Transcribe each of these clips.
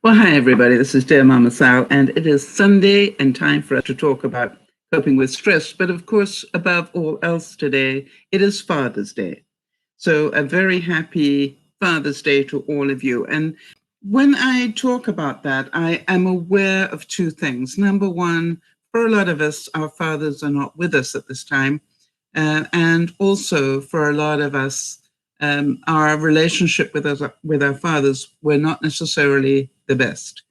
Well, hi, everybody. This is DearMamaSal, and it is Sunday and time for us to talk about coping with stress. But of course, above all else today, it is Father's Day. So a very happy Father's Day to all of you. And when I talk about that, I am aware of two things. Number one, for a lot of us, our fathers are not with us at this time. And also for a lot of us, our relationship with our fathers were not necessarily the best.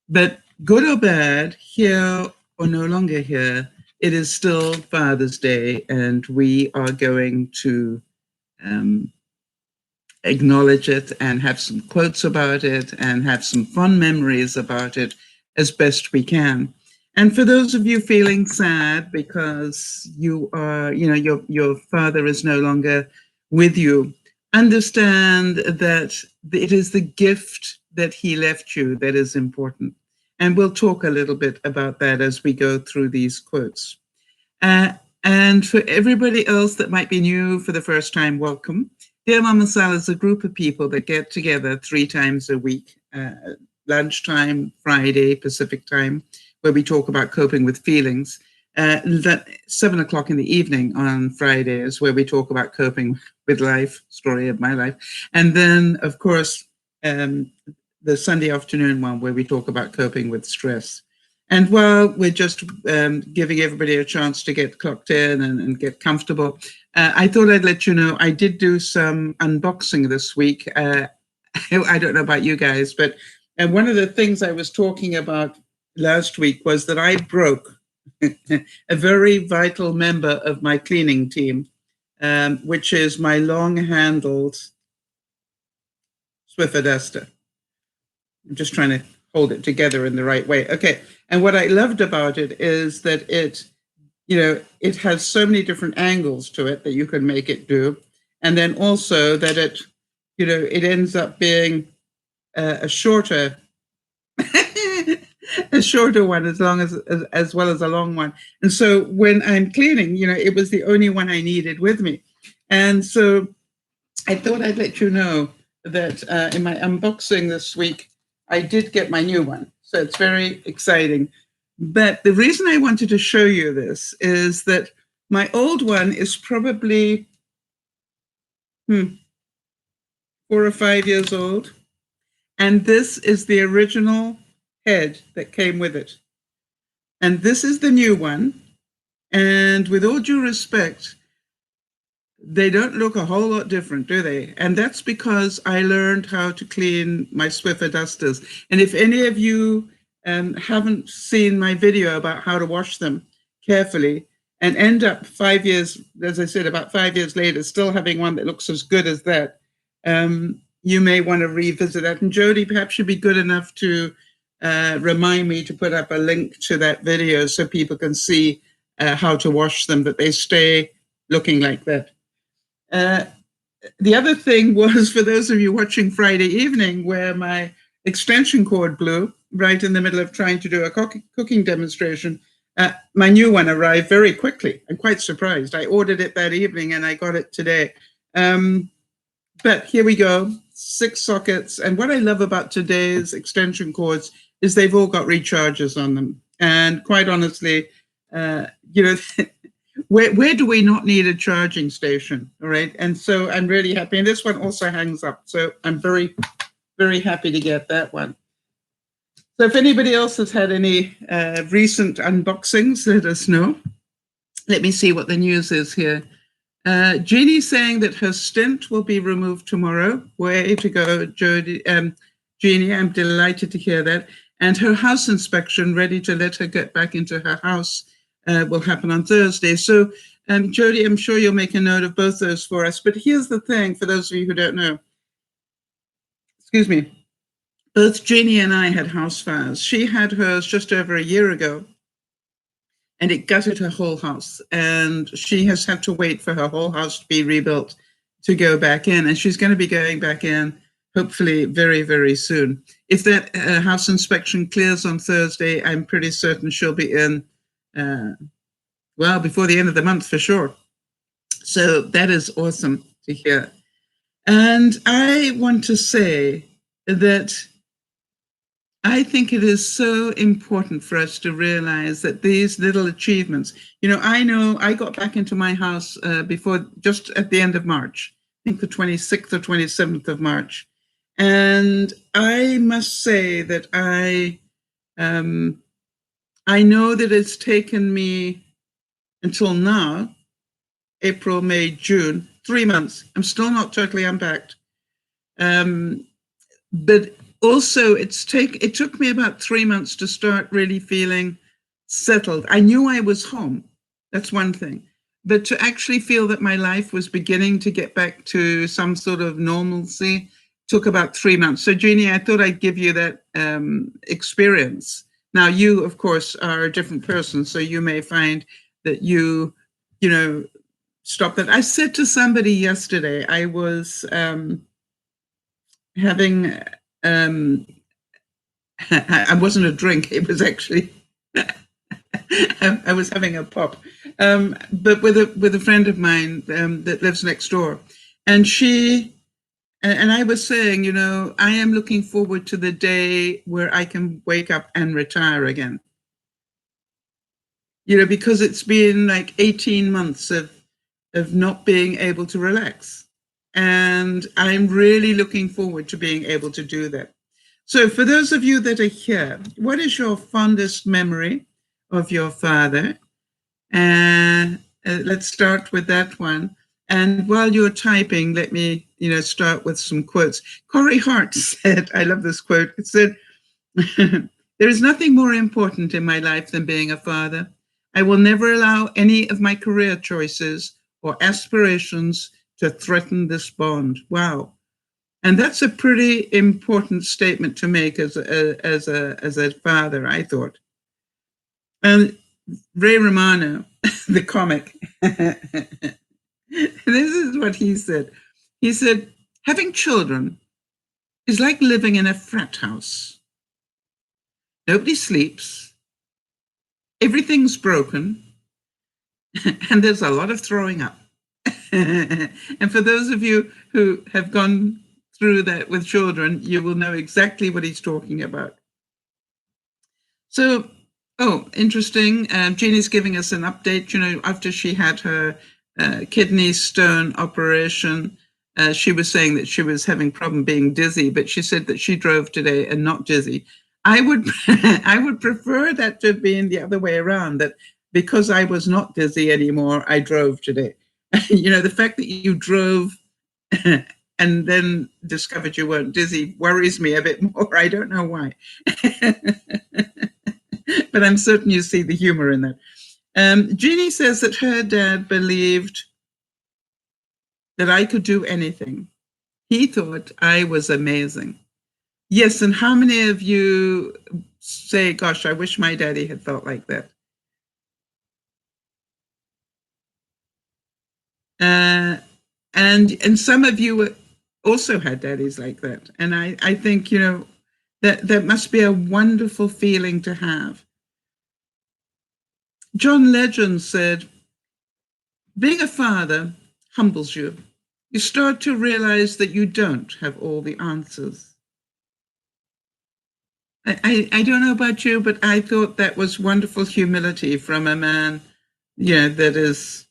But good or bad, here or no longer here, it is still Father's Day, and we are going to um, acknowledge it and have some quotes about it and have some fun memories about it as best we can. And for those of you feeling sad because your father is no longer with you, understand that it is the gift that he left you that is important. And we'll talk a little bit about that as we go through these quotes. And for everybody else that might be new for the first time, welcome. DearMamaSal is a group of people that get together 3 times a week, lunchtime, Friday, Pacific time, where we talk about coping with feelings. 7 o'clock in the evening on Fridays, where we talk about coping with life, story of my life. And then, of course, the Sunday afternoon one, where we talk about coping with stress. And while we're just giving everybody a chance to get clocked in and get comfortable, I thought I'd let you know I did do some unboxing this week. I don't know about you guys, but one of the things I was talking about last week was that I broke a very vital member of my cleaning team, which is my long-handled Swiffer duster. I'm just trying to hold it together in the right way. Okay. And what I loved about it is that it has so many different angles to it that you can make it do. And then also that it ends up being a shorter, a shorter one as well as a long one. And so when I'm cleaning, it was the only one I needed with me. And so I thought I'd let you know that in my unboxing this week, I did get my new one. So it's very exciting. But the reason I wanted to show you this is that my old one is probably 4 or 5 years old. And this is the original head that came with it. And this is the new one. And with all due respect, they don't look a whole lot different, do they? And that's because I learned how to clean my Swiffer dusters. And if any of you haven't seen my video about how to wash them carefully and end up 5 years, as I said, about 5 years later, still having one that looks as good as that, you may want to revisit that. And Jody, perhaps you'd be good enough to remind me to put up a link to that video so people can see how to wash them, that they stay looking like that. The other thing was, for those of you watching Friday evening, where my extension cord blew right in the middle of trying to do a cooking demonstration, my new one arrived very quickly. I'm quite surprised. I ordered it that evening and I got it today. But here we go, 6 sockets. And what I love about today's extension cords is they've all got recharges on them. And quite honestly, where do we not need a charging station? All right. And so I'm really happy. And this one also hangs up. So I'm very, very happy to get that one. So if anybody else has had any recent unboxings, let us know. Let me see what the news is here. Jeannie's saying that her stint will be removed tomorrow. Way to go, Jody. Jeannie, I'm delighted to hear that. And her house inspection, ready to let her get back into her house, will happen on Thursday. So, Jody, I'm sure you'll make a note of both those for us. But here's the thing, for those of you who don't know. Excuse me. Both Jeannie and I had house fires. She had hers just over a year ago, and it gutted her whole house. And she has had to wait for her whole house to be rebuilt to go back in. And she's going to be going back in, hopefully very, very soon. If that house inspection clears on Thursday, I'm pretty certain she'll be in, well, before the end of the month for sure. So that is awesome to hear. And I want to say that I think it is so important for us to realize that these little achievements, I know I got back into my house before, just at the end of March, I think the 26th or 27th of March. And I must say that I know that it's taken me until now, April, May, June, 3 months. I'm still not totally unpacked. But also it took me about 3 months to start really feeling settled. I knew I was home. That's one thing. But to actually feel that my life was beginning to get back to some sort of normalcy took about 3 months. So, Jeannie, I thought I'd give you that experience. Now, you, of course, are a different person, so you may find that you stop that. I said to somebody yesterday, I was having, I wasn't a drink, it was actually, I was having a pop, but with a friend of mine that lives next door. And I was saying, I am looking forward to the day where I can wake up and retire again. Because it's been like 18 months of not being able to relax. And I'm really looking forward to being able to do that. So for those of you that are here, what is your fondest memory of your father? Let's start with that one. And while you're typing, let me, start with some quotes. Corey Hart said, I love this quote. It said, there is nothing more important in my life than being a father. I will never allow any of my career choices or aspirations to threaten this bond. Wow. And that's a pretty important statement to make as a father, I thought. And Ray Romano, the comic, this is what he said. He said, having children is like living in a frat house. Nobody sleeps, everything's broken, and there's a lot of throwing up. And for those of you who have gone through that with children, you will know exactly what he's talking about. So, interesting. Jeannie's giving us an update. After she had her kidney stone operation, she was saying that she was having problem being dizzy, but she said that she drove today and not dizzy. I would prefer that to have been the other way around, that because I was not dizzy anymore, I drove today. The fact that you drove and then discovered you weren't dizzy worries me a bit more. I don't know why. But I'm certain you see the humor in that. Jeannie says that her dad believed that I could do anything. He thought I was amazing. Yes, and how many of you say, gosh, I wish my daddy had felt like that? And some of you also had daddies like that. And I think, that must be a wonderful feeling to have. John Legend said, being a father humbles you. You start to realize that you don't have all the answers. I don't know about you, but I thought that was wonderful humility from a man, that is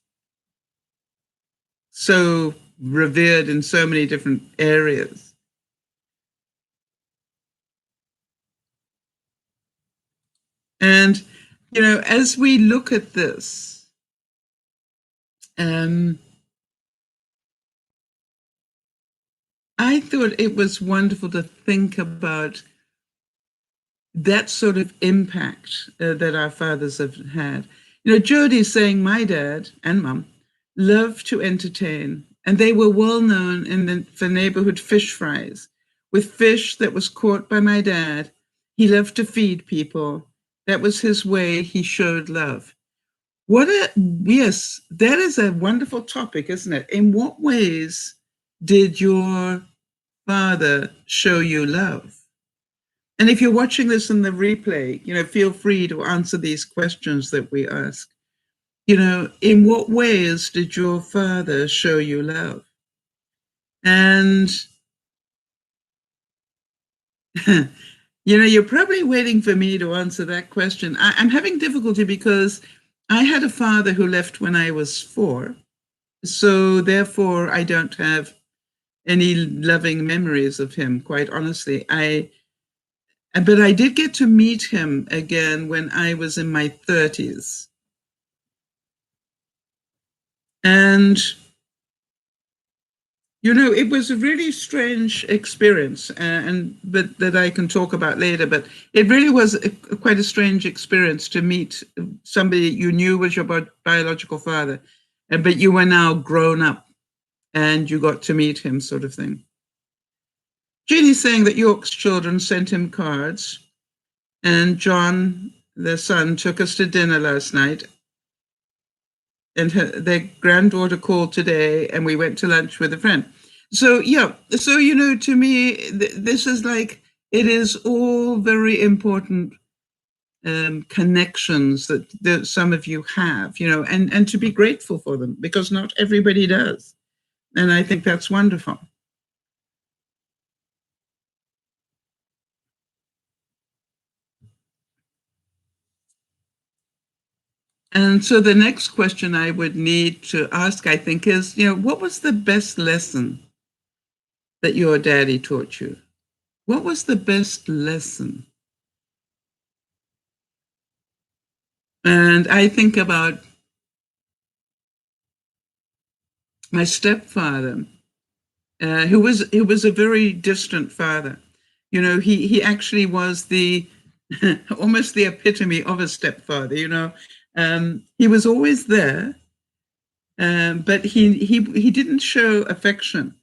so revered in so many different areas. And, as we look at this, I thought it was wonderful to think about that sort of impact that our fathers have had. Jodi's saying my dad and mum loved to entertain, and they were well known for neighborhood fish fries with fish that was caught by my dad. He loved to feed people. That was his way. He showed love. Yes, that is a wonderful topic, isn't it? In what ways did your father show you love? And if you're watching this in the replay, feel free to answer these questions that we ask. In what ways did your father show you love? And You know, you're probably waiting for me to answer that question. I'm having difficulty because I had a father who left when I was 4. So therefore, I don't have any loving memories of him, quite honestly. But I did get to meet him again when I was in my 30s. And you know, it was a really strange experience, but that I can talk about later. But it really was quite a strange experience to meet somebody you knew was your biological father, but you were now grown up and you got to meet him, sort of thing. Jeannie's saying that York's children sent him cards, and John, their son, took us to dinner last night. And their granddaughter called today, and we went to lunch with a friend. So yeah, so you know, to me, this is like, it is all very important connections that some of you have, you know, and to be grateful for them, because not everybody does, and I think that's wonderful. And so the next question I would need to ask, I think, is, you know, what was the best lesson that your daddy taught you? What was the best lesson? And I think about my stepfather, who was a very distant father. You know, he actually was the almost the epitome of a stepfather. You know, he was always there, but he didn't show affection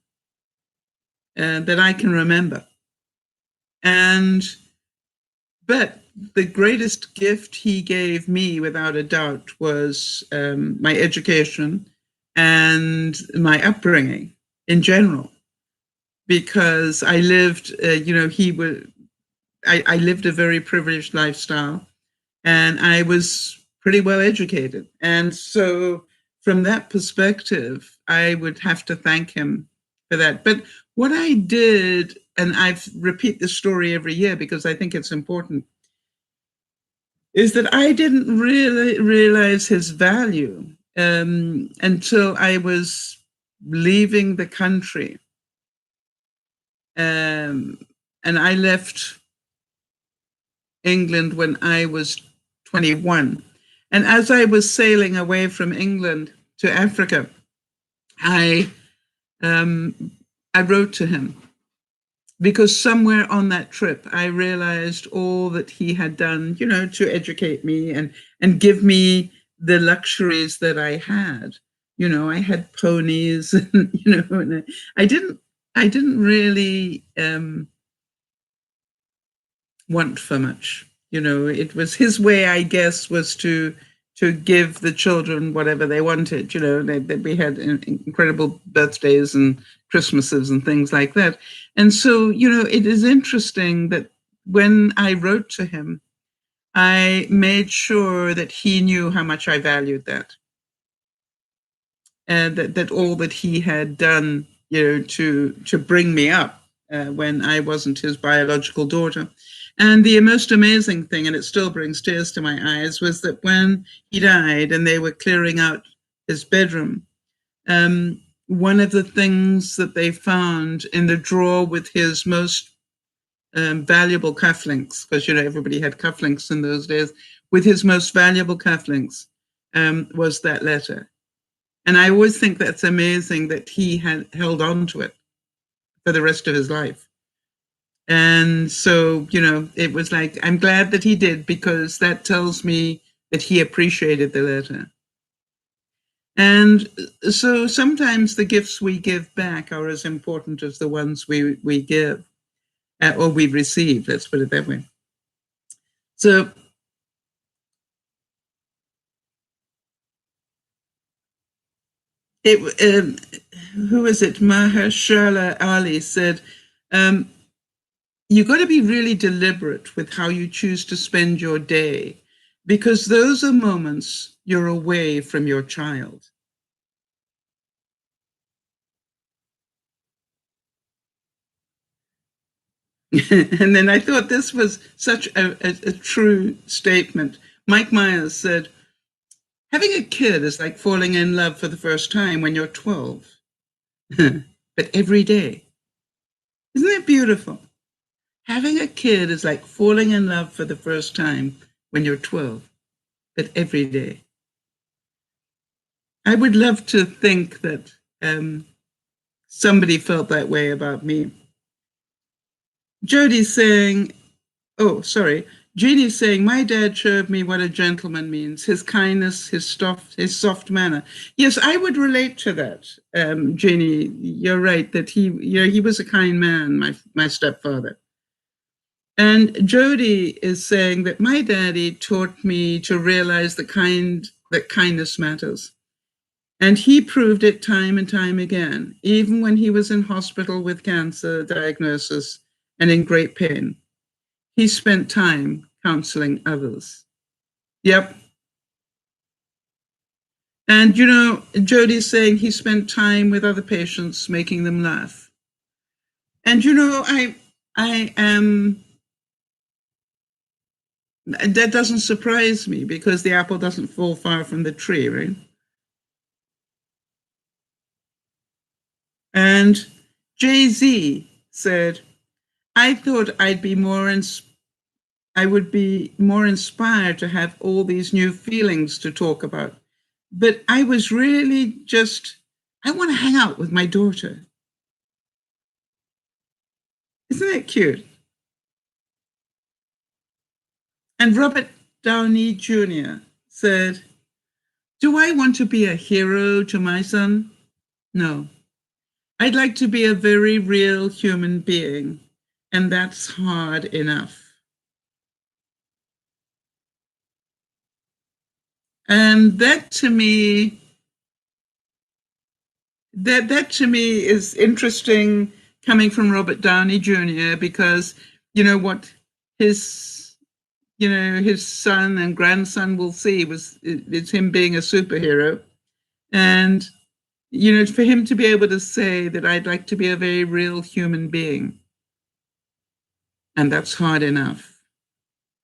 that I can remember. And but the greatest gift he gave me, without a doubt, was my education and my upbringing in general, because I lived, you know, I lived a very privileged lifestyle, and I was pretty well educated. And so from that perspective, I would have to thank him for that. But what I did, and I repeat this story every year because I think it's important, is that I didn't really realize his value until I was leaving the country. Um, and I left England when I was 21. And as I was sailing away from England to Africa, I um, I wrote to him, because somewhere on that trip I realized all that he had done, you know, to educate me and give me the luxuries that I had. You know, I had ponies, and you know, and I didn't really want for much. You know, it was his way, I guess, was to give the children whatever they wanted. You know, we had incredible birthdays and Christmases and things like that. And so, you know, it is interesting that when I wrote to him, I made sure that he knew how much I valued that, and that all that he had done, you know, to bring me up when I wasn't his biological daughter. And the most amazing thing, and it still brings tears to my eyes, was that when he died and they were clearing out his bedroom, one of the things that they found in the drawer with his most valuable cufflinks, because you know everybody had cufflinks in those days, with his most valuable cufflinks was that letter. And I always think that's amazing that he had held on to it for the rest of his life. And so, you know, it was like, I'm glad that he did, because that tells me that he appreciated the letter. And so sometimes the gifts we give back are as important as the ones we give, or we receive, let's put it that way. So who is it? Mahershala Ali said, you got to be really deliberate with how you choose to spend your day, because those are moments you're away from your child. And then I thought this was such a true statement. Mike Myers said, having a kid is like falling in love for the first time when you're 12, but every day. Isn't that beautiful? Having a kid is like falling in love for the first time when you're 12, but every day. I would love to think that somebody felt that way about me. Jody's saying, oh, sorry. Jeannie's saying, my dad showed me what a gentleman means, his kindness, his soft manner. Yes, I would relate to that, Jeannie. You're right, that he was a kind man, my stepfather. And Jody is saying that my daddy taught me to realize that kindness matters. And he proved it time and time again, even when he was in hospital with cancer diagnosis and in great pain. He spent time counseling others. Yep. And, Jody's saying he spent time with other patients, making them laugh. And, I am, that doesn't surprise me because the apple doesn't fall far from the tree, right? And Jay-Z said, I thought I would be more inspired to have all these new feelings to talk about. But I was really I want to hang out with my daughter. Isn't that cute? And Robert Downey Jr. said, do I want to be a hero to my son? No. I'd like to be a very real human being, and that's hard enough. And that to me is interesting coming from Robert Downey Jr. because what his son and grandson will see it's him being a superhero. And for him to be able to say that I'd like to be a very real human being, and that's hard enough.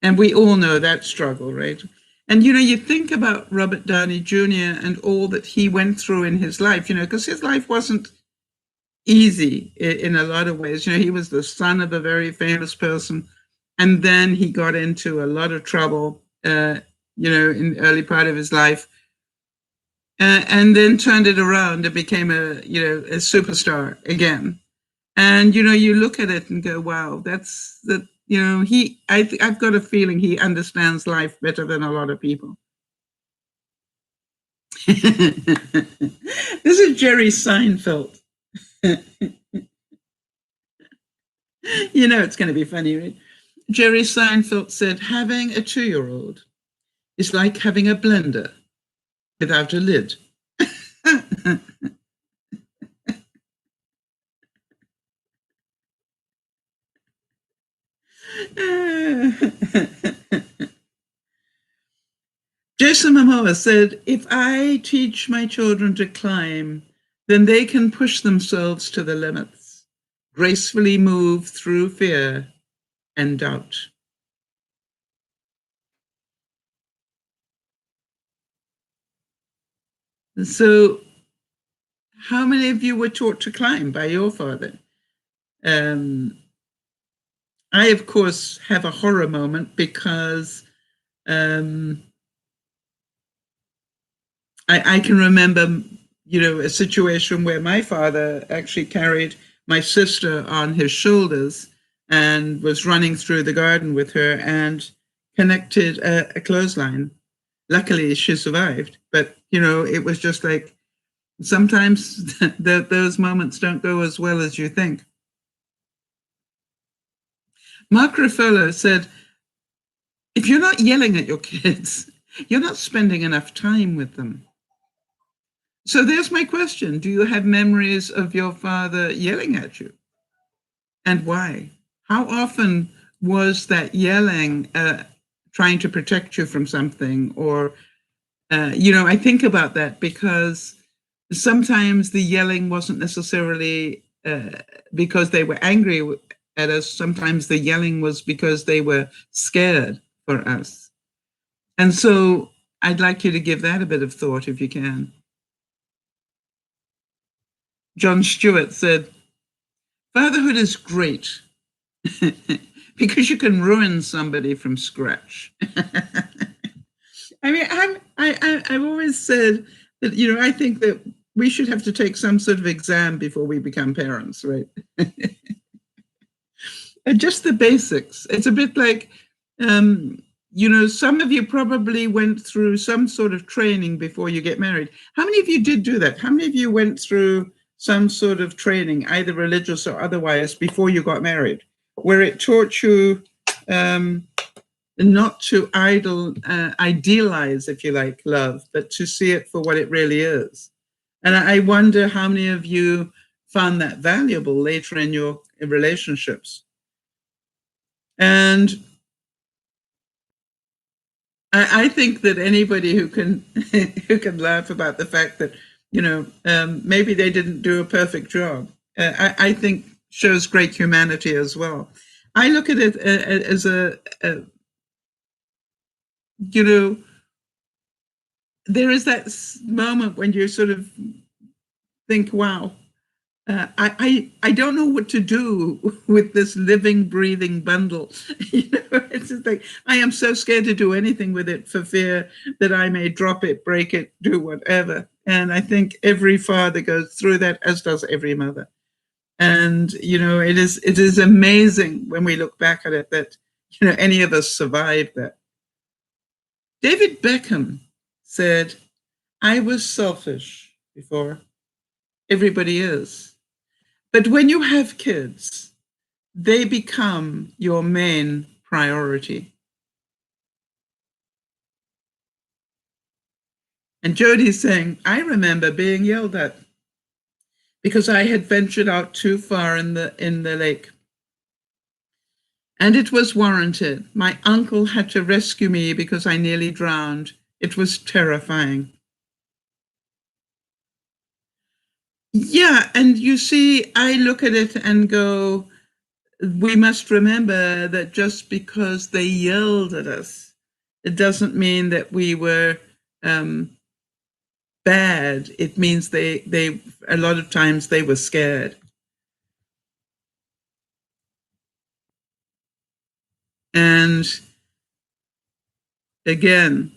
And we all know that struggle, right? And, you think about Robert Downey Jr. and all that he went through in his life, because his life wasn't easy in a lot of ways. He was the son of a very famous person. And then he got into a lot of trouble, in the early part of his life. And then turned it around and became a superstar again. And, you look at it and go, wow, I've got a feeling he understands life better than a lot of people. This is Jerry Seinfeld. It's going to be funny, right? Jerry Seinfeld said, having a 2-year-old is like having a blender without a lid. Jason Momoa said, if I teach my children to climb, then they can push themselves to the limits, gracefully move through fear and doubt. So, how many of you were taught to climb by your father? I, of course, have a horror moment because I can remember, a situation where my father actually carried my sister on his shoulders and was running through the garden with her and connected a clothesline. Luckily, she survived, but, it was just like, sometimes those moments don't go as well as you think. Mark Ruffalo said, if you're not yelling at your kids, you're not spending enough time with them. So there's my question. Do you have memories of your father yelling at you? And why? How often was that yelling trying to protect you from something? Or, I think about that because sometimes the yelling wasn't necessarily because they were angry at us. Sometimes the yelling was because they were scared for us. And so I'd like you to give that a bit of thought if you can. John Stewart said, fatherhood is great because you can ruin somebody from scratch. I mean, I've always said that, you know, I think that we should have to take some sort of exam before we become parents, right? And just the basics. It's a bit like, you know, some of you probably went through some sort of training before you get married. How many of you did do that? How many of you went through some sort of training, either religious or otherwise, before you got married, where it taught you not to idealize, if you like, love, but to see it for what it really is? And I wonder how many of you found that valuable later in your relationships. And I think that anybody who can who can laugh about the fact that, you know, maybe they didn't do a perfect job, I think shows great humanity as well. I look at it as you know, there is that moment when you sort of think, wow, I don't know what to do with this living, breathing bundle. You know, it's just like, I am so scared to do anything with it for fear that I may drop it, break it, do whatever. And I think every father goes through that, as does every mother. And, you know, it is amazing when we look back at it that, you know, any of us survived that. David Beckham said, I was selfish before. Everybody is. But when you have kids, they become your main priority. And Jodi's saying, I remember being yelled at because I had ventured out too far in the lake. And it was warranted. My uncle had to rescue me because I nearly drowned. It was terrifying. Yeah, and you see, I look at it and go, we must remember that just because they yelled at us, it doesn't mean that we were bad. It means they a lot of times they were scared. And again,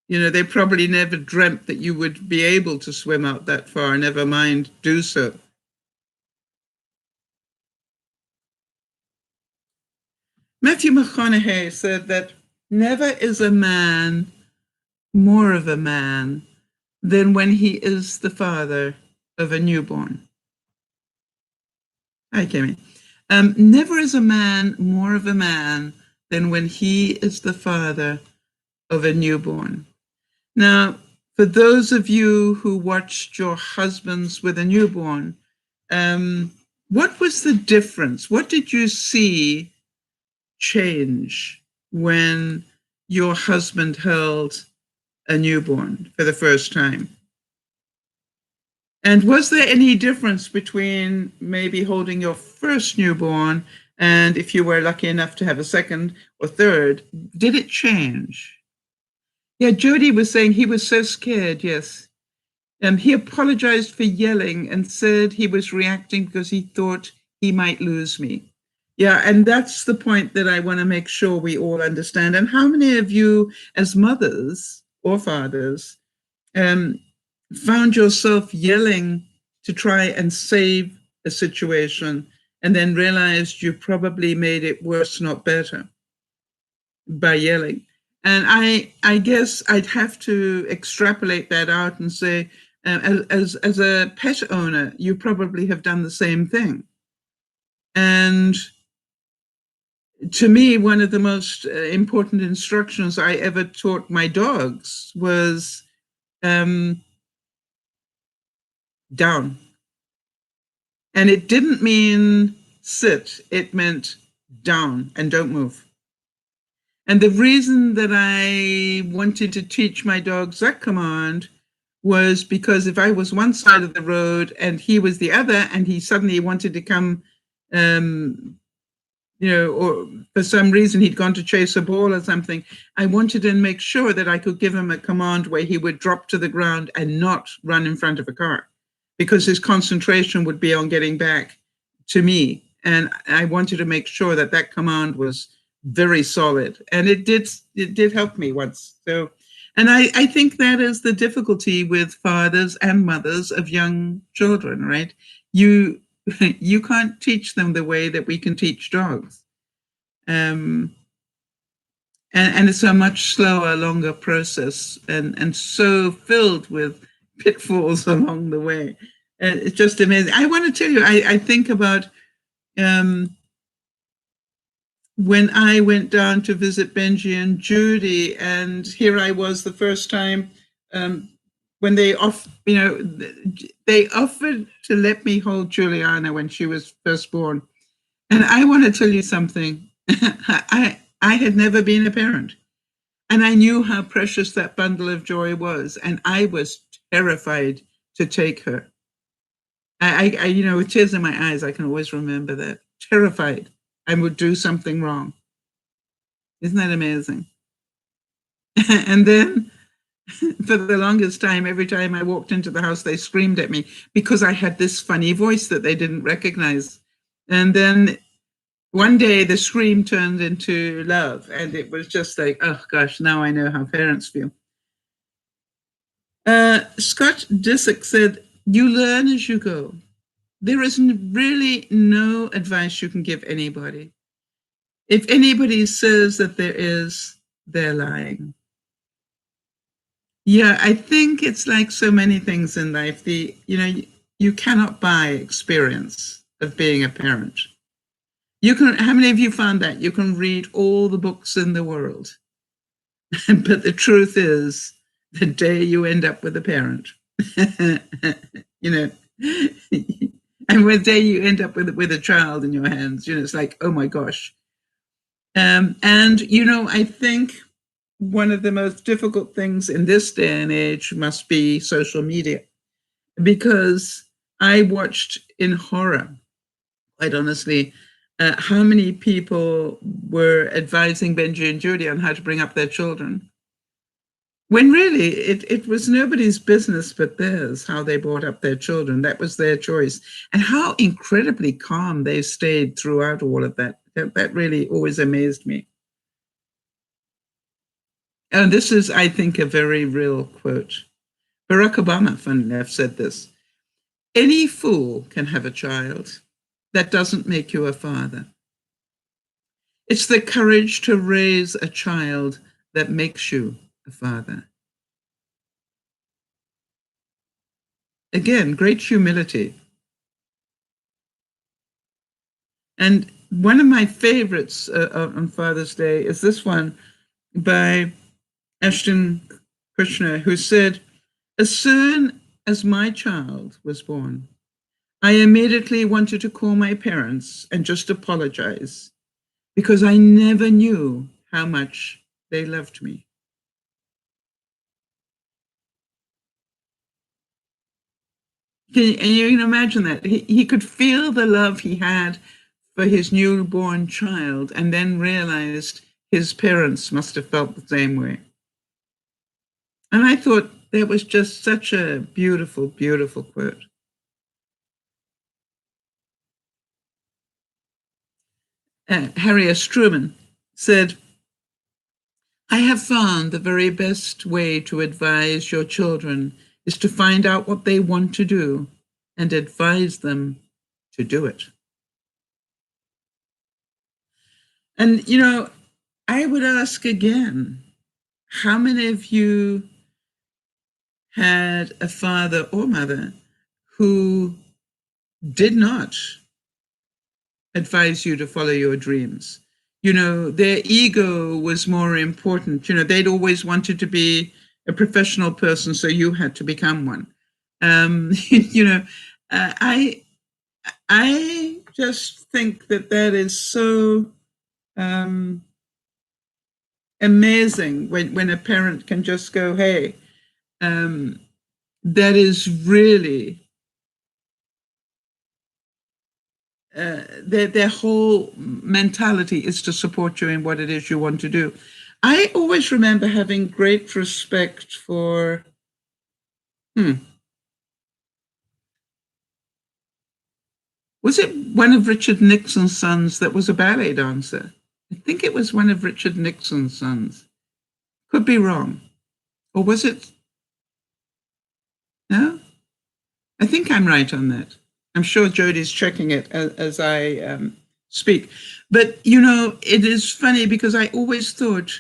you know, they probably never dreamt that you would be able to swim out that far, never mind do so. Matthew McConaughey said that never is a man more of a man than when he is the father of a newborn. Hi, Kimmy. Never is a man more of a man than when he is the father of a newborn. Now, for those of you who watched your husbands with a newborn, what was the difference? What did you see change when your husband held a newborn for the first time? And was there any difference between maybe holding your first newborn and if you were lucky enough to have a second or third? Did it change? Yeah, Jody was saying he was so scared, yes. He apologized for yelling and said he was reacting because he thought he might lose me. Yeah, and that's the point that I want to make sure we all understand. And how many of you, as mothers or fathers, found yourself yelling to try and save a situation and then realized you probably made it worse, not better, by yelling? And I guess I'd have to extrapolate that out and say, as a pet owner, you probably have done the same thing. And to me, one of the most important instructions I ever taught my dogs was down. And it didn't mean sit, it meant down and don't move. And the reason that I wanted to teach my dogs that command was because if I was one side of the road and he was the other and he suddenly wanted to come or for some reason he'd gone to chase a ball or something, I wanted to make sure that I could give him a command where he would drop to the ground and not run in front of a car, because his concentration would be on getting back to me. And I wanted to make sure that that command was very solid. And it did help me once. So, and I think that is the difficulty with fathers and mothers of young children, right? You can't teach them the way that we can teach dogs. And it's a much slower, longer process, and so filled with pitfalls along the way. It's just amazing. I want to tell you, I think about when I went down to visit Benji and Judy, and here I was the first time when they they offered to let me hold Juliana when she was first born. And I want to tell you something. I had never been a parent, and I knew how precious that bundle of joy was, and I was terrified to take her. I with tears in my eyes, I can always remember that. Terrified I would do something wrong. Isn't that amazing? And then for the longest time, every time I walked into the house, they screamed at me because I had this funny voice that they didn't recognize. And then one day the scream turned into love, and it was just like, oh gosh, now I know how parents feel. Scott Disick said, you learn as you go. There is really no advice you can give anybody. If anybody says that there is, they're lying. Yeah, I think it's like so many things in life. You cannot buy experience of being a parent. You can. How many of you found that? You can read all the books in the world, but the truth is, the day you end up with a parent, and the day you end up with a child in your hands, it's like, oh my gosh. And I think one of the most difficult things in this day and age must be social media, because I watched in horror, quite honestly, how many people were advising Benji and Judy on how to bring up their children, when really it was nobody's business but theirs, how they brought up their children. That was their choice. And how incredibly calm they stayed throughout all of that. That really always amazed me. And this is, I think, a very real quote. Barack Obama, funnily enough, said this: any fool can have a child. That doesn't make you a father. It's the courage to raise a child that makes you a father. Again, great humility. And one of my favorites on Father's Day is this one by Ashton Kutcher, who said, as soon as my child was born, I immediately wanted to call my parents and just apologize, because I never knew how much they loved me. And you can imagine that. He could feel the love he had for his newborn child, and then realized his parents must have felt the same way. And I thought that was just such a beautiful, beautiful quote. Harriet Truman said, I have found the very best way to advise your children is to find out what they want to do and advise them to do it. And, I would ask again, how many of you had a father or mother who did not advise you to follow your dreams? Their ego was more important. They'd always wanted to be a professional person, so you had to become one. I just think that is so amazing when a parent can just go, hey, that is really their whole mentality is to support you in what it is you want to do. I always remember having great respect for, was it one of Richard Nixon's sons that was a ballet dancer? I think it was one of Richard Nixon's sons. Could be wrong. Or was it? No? I think I'm right on that. I'm sure Jodie's checking it as I speak. But, you know, it is funny because I always thought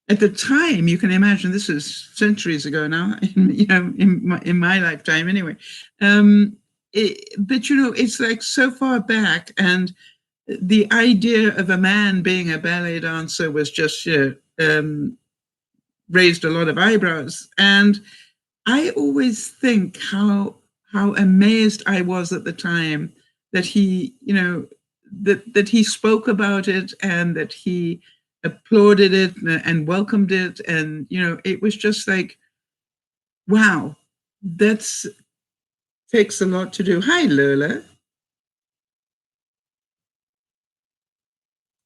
at the time, you can imagine this is centuries ago now, in my lifetime anyway. But, you know, it's like so far back, and the idea of a man being a ballet dancer was just, raised a lot of eyebrows. And I always think how amazed I was at the time that he, you know, that he spoke about it and that he applauded it and welcomed it, and you know, it was just like, wow, that's takes a lot to do. Hi, Lola.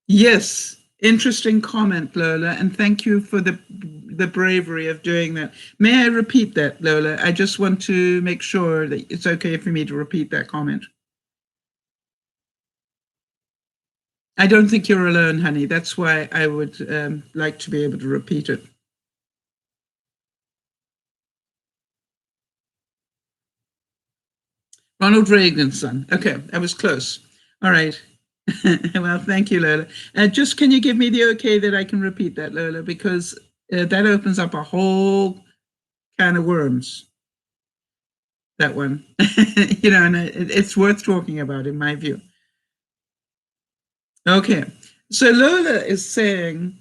Yes, interesting comment, Lola, and thank you for the bravery of doing that. May I repeat that, Lola? I just want to make sure that it's okay for me to repeat that comment. I don't think you're alone, honey. That's why I would like to be able to repeat it. Ronald Reagan's son. Okay, I was close. All right. Well, thank you, Lola. Just can you give me the okay that I can repeat that, Lola? Because that opens up a whole can of worms. That one, you know, and it's worth talking about in my view. Okay, so Lola is saying,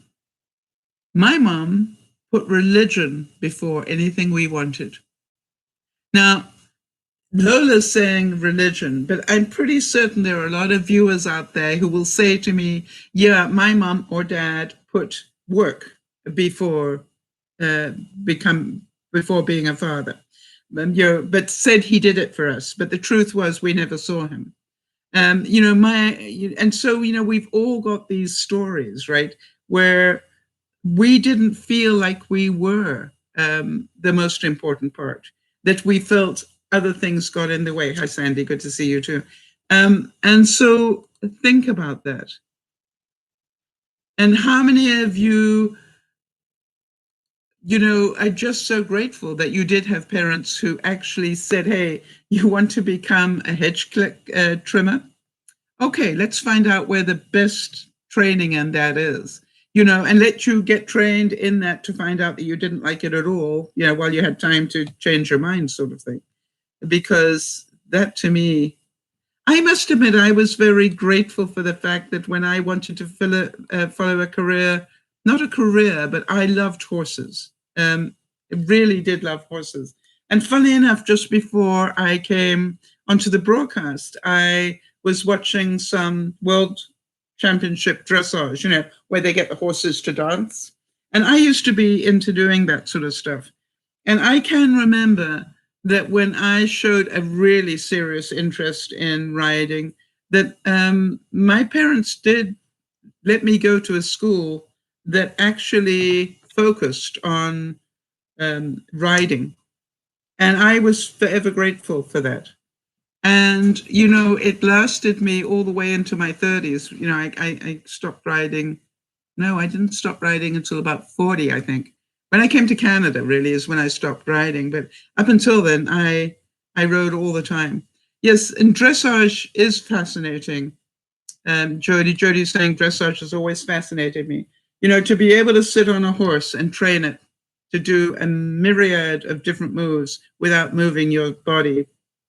my mom put religion before anything we wanted. Now, Lola's saying religion, but I'm pretty certain there are a lot of viewers out there who will say to me, yeah, my mom or dad put work before uh, become before being a father. But said he did it for us. But the truth was we never saw him. You know, and so, you know, we've all got these stories, right, where we didn't feel like we were the most important part, that we felt other things got in the way. Hi, Sandy. Good to see you too. And so think about that. And how many of you, you know, are just so grateful that you did have parents who actually said, hey, you want to become a hedge trimmer? Okay, let's find out where the best training in that is, you know, and let you get trained in that to find out that you didn't like it at all, you know, while you had time to change your mind, sort of thing. Because that to me, I must admit, I was very grateful for the fact that when I wanted to follow a career, not a career, but I loved horses. Really did love horses. And funny enough, just before I came onto the broadcast, I was watching some world championship dressage, you know, where they get the horses to dance. And I used to be into doing that sort of stuff. And I can remember that when I showed a really serious interest in riding, that my parents did let me go to a school that actually focused on riding. And I was forever grateful for that. And, you know, it lasted me all the way into my 30s. You know, I stopped riding. No, I didn't stop riding until about 40, I think. When I came to Canada, really, is when I stopped riding. But up until then, I rode all the time. Yes, and dressage is fascinating. Jody's saying dressage has always fascinated me. You know, to be able to sit on a horse and train it to do a myriad of different moves without moving your body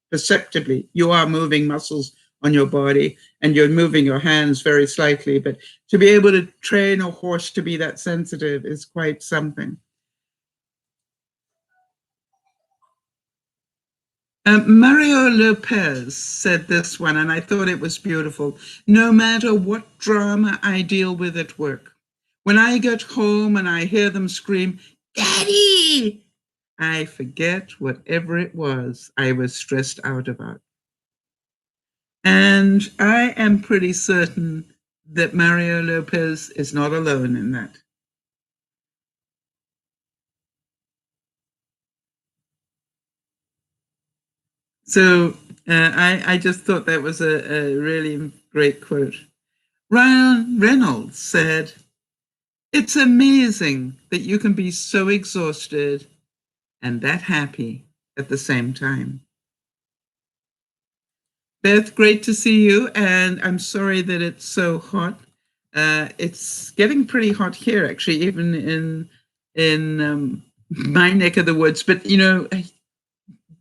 perceptibly. You are moving muscles on your body and you're moving your hands very slightly, but to be able to train a horse to be that sensitive is quite something. Mario Lopez said this one, and I thought it was beautiful. No matter what drama I deal with at work, when I get home and I hear them scream, Daddy, I forget whatever it was I was stressed out about. And I am pretty certain that Mario Lopez is not alone in that. So I just thought that was a really great quote. Ryan Reynolds said, "It's amazing that you can be so exhausted and that happy at the same time." Beth, great to see you, and I'm sorry that it's so hot. It's getting pretty hot here, actually, even in my neck of the woods. But you know,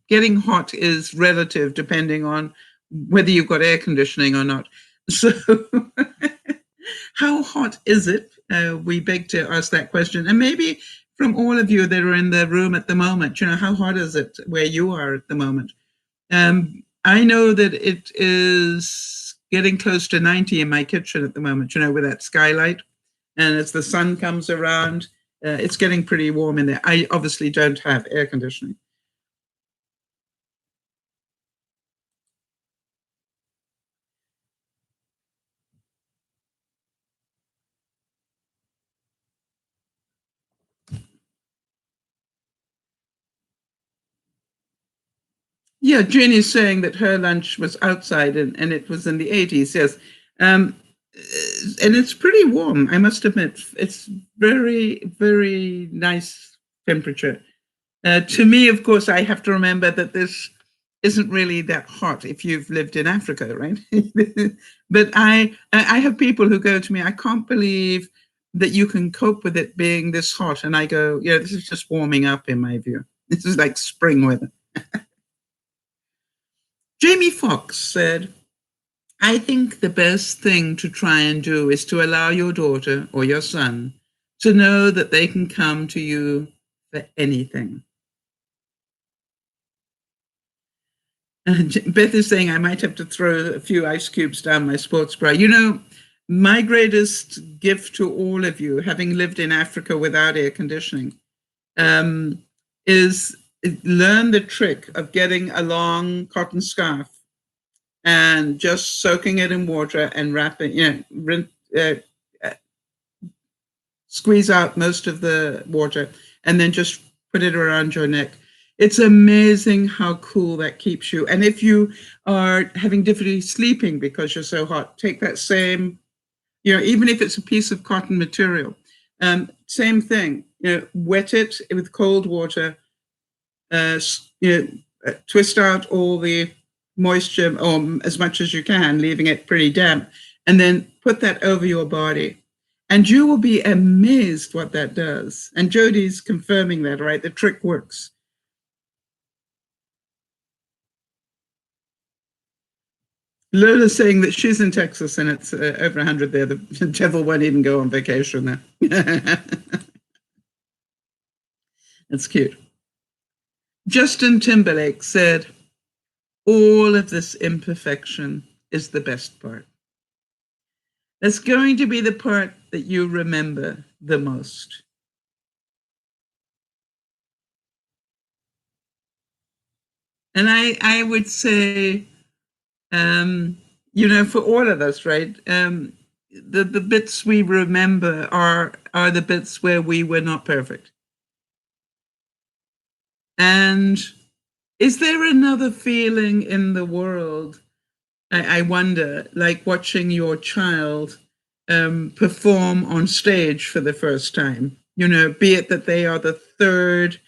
getting hot is relative depending on whether you've got air conditioning or not. So, how hot is it? We beg to ask that question, and maybe from all of you that are in the room at the moment, you know, how hot is it where you are at the moment? I know that it is getting close to 90 in my kitchen at the moment, you know, with that skylight. And as the sun comes around, it's getting pretty warm in there. I obviously don't have air conditioning. Yeah, Jeannie's saying that her lunch was outside and it was in the 80s, yes. Um, and it's pretty warm, I must admit. It's very, very nice temperature. To me, of course, I have to remember that this isn't really that hot if you've lived in Africa, right? But I have people who go to me, I can't believe that you can cope with it being this hot. And I go, yeah, this is just warming up in my view. This is like spring weather. Jamie Foxx said, I think the best thing to try and do is to allow your daughter or your son to know that they can come to you for anything. Beth is saying I might have to throw a few ice cubes down my sports bra. You know, my greatest gift to all of you, having lived in Africa without air conditioning, is learn the trick of getting a long cotton scarf and just soaking it in water and wrapping, uh, squeeze out most of the water and then just put it around your neck. It's amazing how cool that keeps you. And if you are having difficulty sleeping because you're so hot, take that same, you know, even if it's a piece of cotton material, same thing, you know, wet it with cold water, uh, twist out all the moisture or as much as you can, leaving it pretty damp, and then put that over your body. And you will be amazed what that does. And Jodi's confirming that, right? The trick works. Lola's saying that she's in Texas and it's over 100 there. The devil won't even go on vacation there. That's cute. Justin Timberlake said, all of this imperfection is the best part. That's going to be the part that you remember the most. And I would say, you know, for all of us, right? The bits we remember are the bits where we were not perfect. And is there another feeling in the world? I wonder, like watching your child perform on stage for the first time. You know, be it that they are the third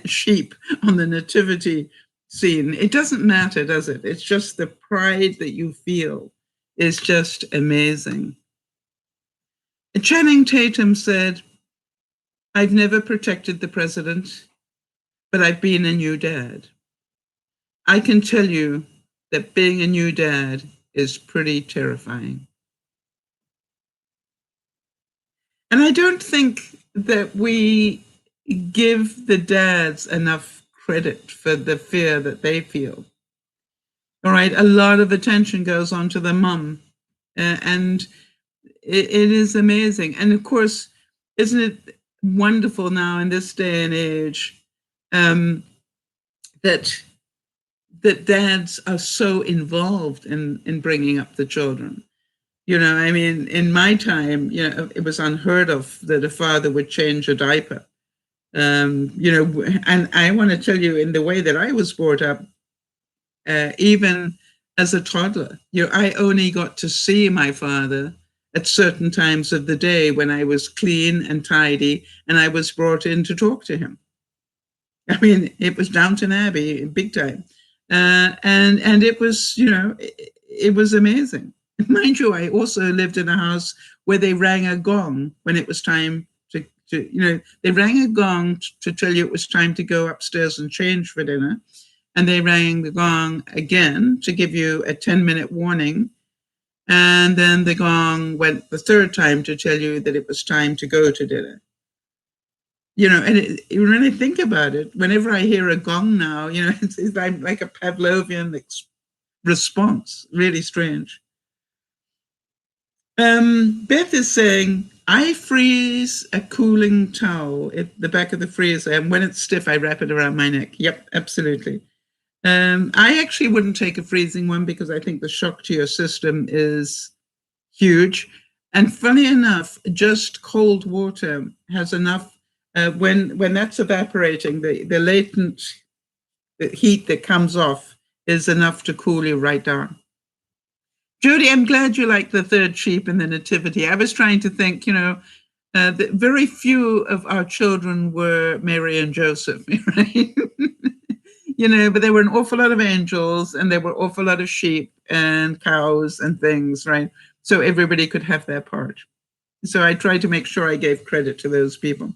sheep on the nativity scene. It doesn't matter, does it? It's just the pride that you feel is just amazing. Channing Tatum said, I've never protected the president, but I've been a new dad. I can tell you that being a new dad is pretty terrifying. And I don't think that we give the dads enough credit for the fear that they feel. All right, a lot of attention goes on to the mum, and it is amazing. And of course, isn't it wonderful now in this day and age that that dads are so involved in bringing up the children. I mean, in my time, it was unheard of that a father would change a diaper. And I want to tell you, in the way that I was brought up, even as a toddler, I only got to see my father at certain times of the day when I was clean and tidy, and I was brought in to talk to him. I mean, it was Downton Abbey, big time, and it was, it was amazing. Mind you, I also lived in a house where they rang a gong when it was time to they rang a gong to tell you it was time to go upstairs and change for dinner, and they rang the gong again to give you a 10-minute warning, and then the gong went the third time to tell you that it was time to go to dinner. And when I think about it, whenever I hear a gong now, it's like a Pavlovian response. Really strange. Beth is saying, I freeze a cooling towel at the back of the freezer, and when it's stiff, I wrap it around my neck. Yep, absolutely. I actually wouldn't take a freezing one because I think the shock to your system is huge. And funny enough, just cold water has enough. When that's evaporating, the latent heat that comes off is enough to cool you right down. Judy, I'm glad you like the third sheep in the nativity. I was trying to think, that very few of our children were Mary and Joseph, right? But there were an awful lot of angels, and there were an awful lot of sheep and cows and things, right? So everybody could have their part. So I tried to make sure I gave credit to those people.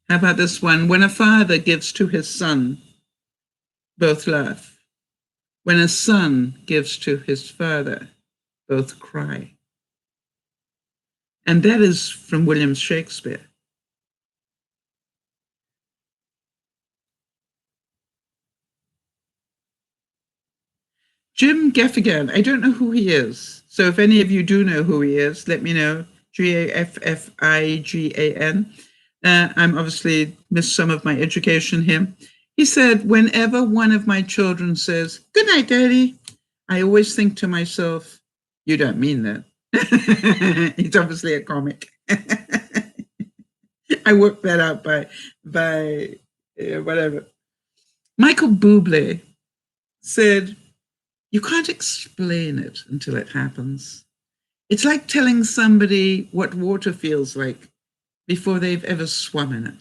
How about this one? When a father gives to his son, both laugh. When a son gives to his father, both cry. And that is from William Shakespeare. Jim Gaffigan, I don't know who he is. So if any of you do know who he is, let me know. Gaffigan. I'm obviously missed some of my education here. He said, whenever one of my children says, "Good night, Daddy," I always think to myself, you don't mean that. He's obviously a comic. I worked that out by whatever. Michael Bublé said, you can't explain it until it happens. It's like telling somebody what water feels like before they've ever swum in it.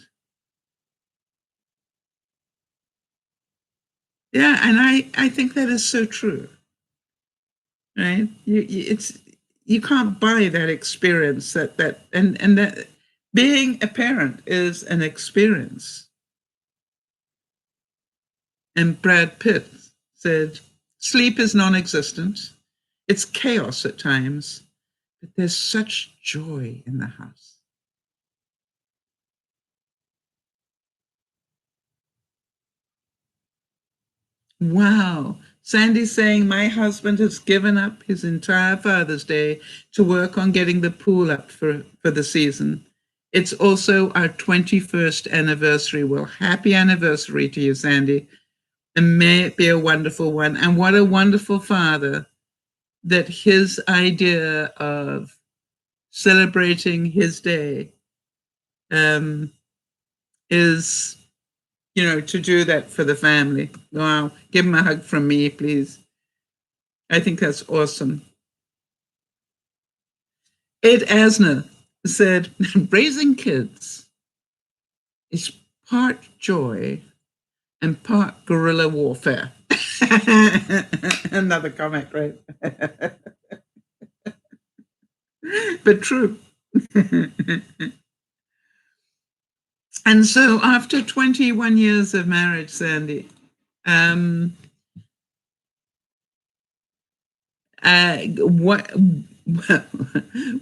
Yeah, and I think that is so true, right? You can't buy that experience and that being a parent is an experience. And Brad Pitt said, sleep is non-existent. It's chaos at times, but there's such joy in the house. Wow. Sandy's saying, my husband has given up his entire Father's Day to work on getting the pool up for the season. It's also our 21st anniversary. Well, happy anniversary to you, Sandy. And may it be a wonderful one. And what a wonderful father that his idea of celebrating his day is, to do that for the family. Wow. Give him a hug from me, please. I think that's awesome. Ed Asner said, raising kids is part joy and part guerrilla warfare. Another comic, right? But true. And so after 21 years of marriage, Sandy,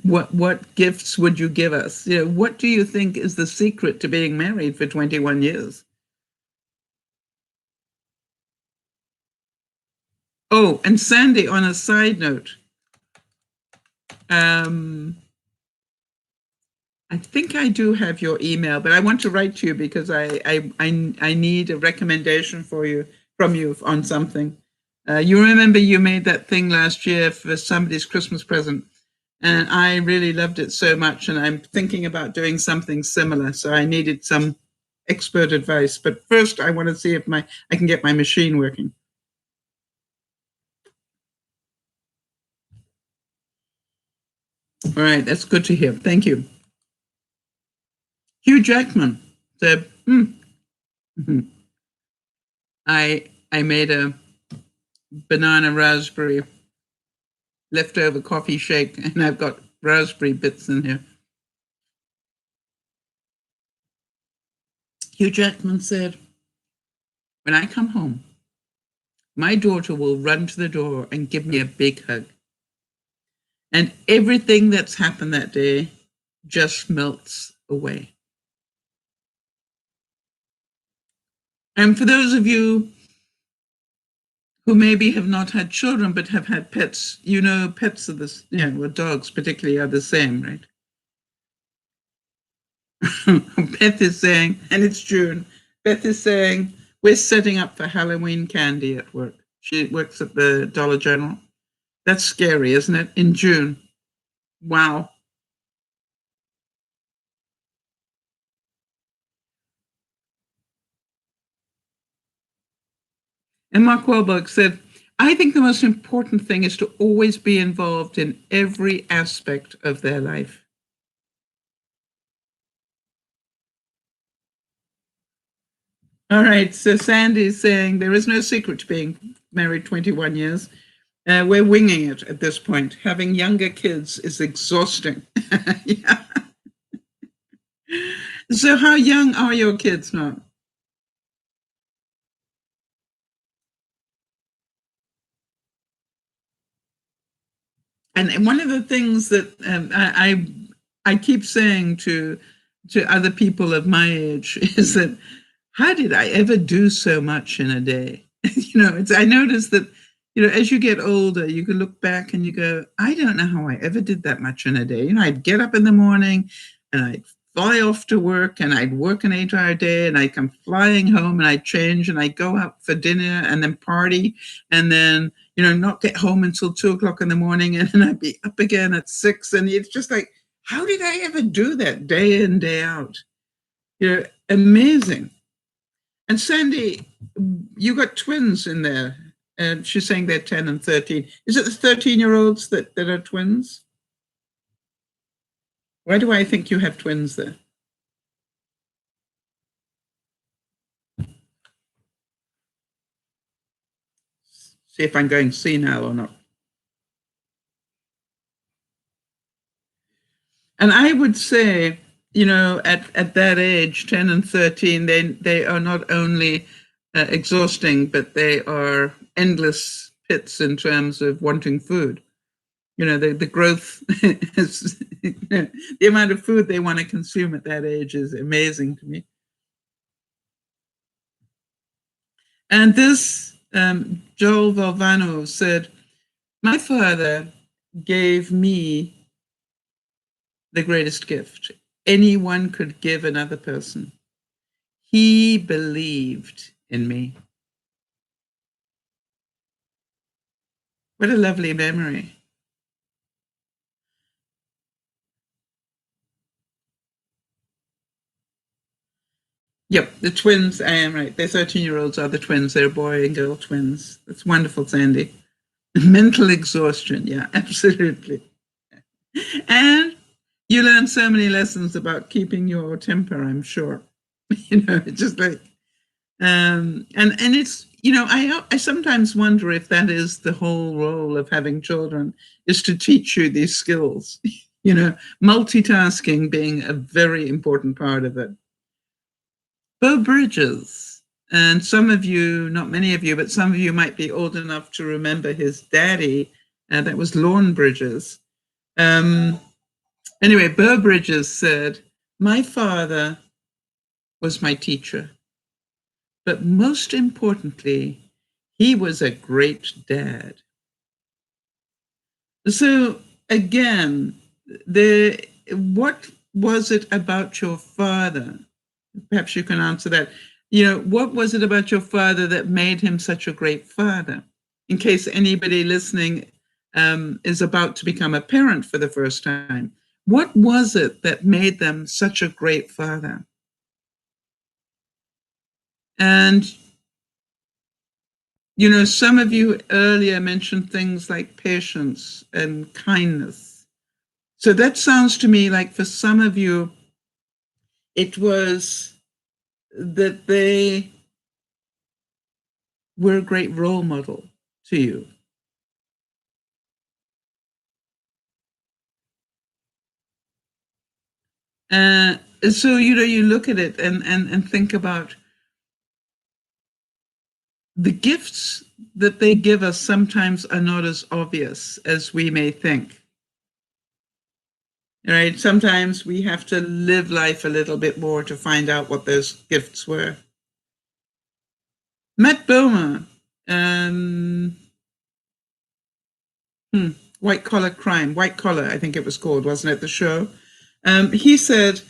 what gifts would you give us? What do you think is the secret to being married for 21 years? Oh, and Sandy, on a side note, I think I do have your email, but I want to write to you because I need a recommendation from you on something. You remember you made that thing last year for somebody's Christmas present, and I really loved it so much, and I'm thinking about doing something similar. So I needed some expert advice. But first, I want to see if I can get my machine working. All right, that's good to hear. Thank you. Hugh Jackman said, I made a banana raspberry leftover coffee shake, and I've got raspberry bits in here. Hugh Jackman said, when I come home, my daughter will run to the door and give me a big hug. And everything that's happened that day just melts away. And for those of you who maybe have not had children but have had pets, you know, pets are this, well, dogs particularly are the same, right? Beth is saying, and it's June, Beth is saying, we're setting up for Halloween candy at work. She works at the Dollar General. That's scary, isn't it? In June. Wow. And Mark Wahlberg said, I think the most important thing is to always be involved in every aspect of their life. All right, so Sandy's saying there is no secret to being married 21 years. We're winging it at this point. Having younger kids is exhausting. Yeah. So how young are your kids now? And one of the things that I keep saying to other people of my age is that how did I ever do so much in a day? I noticed that as you get older, you can look back and you go, I don't know how I ever did that much in a day. I'd get up in the morning and I'd fly off to work and I'd work an 8-hour day and I'd come flying home and I'd change and I'd go out for dinner and then party and then not get home until 2 o'clock in the morning, and then I'd be up again at 6. And it's just like, how did I ever do that day in, day out? Amazing. And Sandy, you got twins in there, and she's saying they're 10 and 13. Is it the 13-year-olds that are twins? Why do I think you have twins there? See if I'm going senile or not. And I would say, at that age, 10 and 13, they are not only exhausting, but they are endless pits in terms of wanting food. The growth, is, the amount of food they want to consume at that age is amazing to me. And this, Joel Valvano said, my father gave me the greatest gift anyone could give another person. He believed in me. What a lovely memory. Yep, the twins, I am right. The 13-year-olds are the twins. They're boy and girl twins. That's wonderful, Sandy. Mental exhaustion, yeah, absolutely. And you learn so many lessons about keeping your temper, I'm sure. It's just like, and it's, I sometimes wonder if that is the whole role of having children, is to teach you these skills, multitasking being a very important part of it. Beau Bridges, and some of you, not many of you, but some of you might be old enough to remember his daddy, that was Lorne Bridges. Anyway, Beau Bridges said, my father was my teacher, but most importantly, he was a great dad. So again, what was it about your father? Perhaps you can answer that. What was it about your father that made him such a great father? In case anybody listening is about to become a parent for the first time, what was it that made them such a great father? And, some of you earlier mentioned things like patience and kindness. So that sounds to me like for some of you, it was that they were a great role model to you. So, you look at it and think about the gifts that they give us sometimes are not as obvious as we may think. Right? Sometimes we have to live life a little bit more to find out what those gifts were. Matt Bomer, White Collar Crime, White Collar, I think it was called, wasn't it, the show? He said,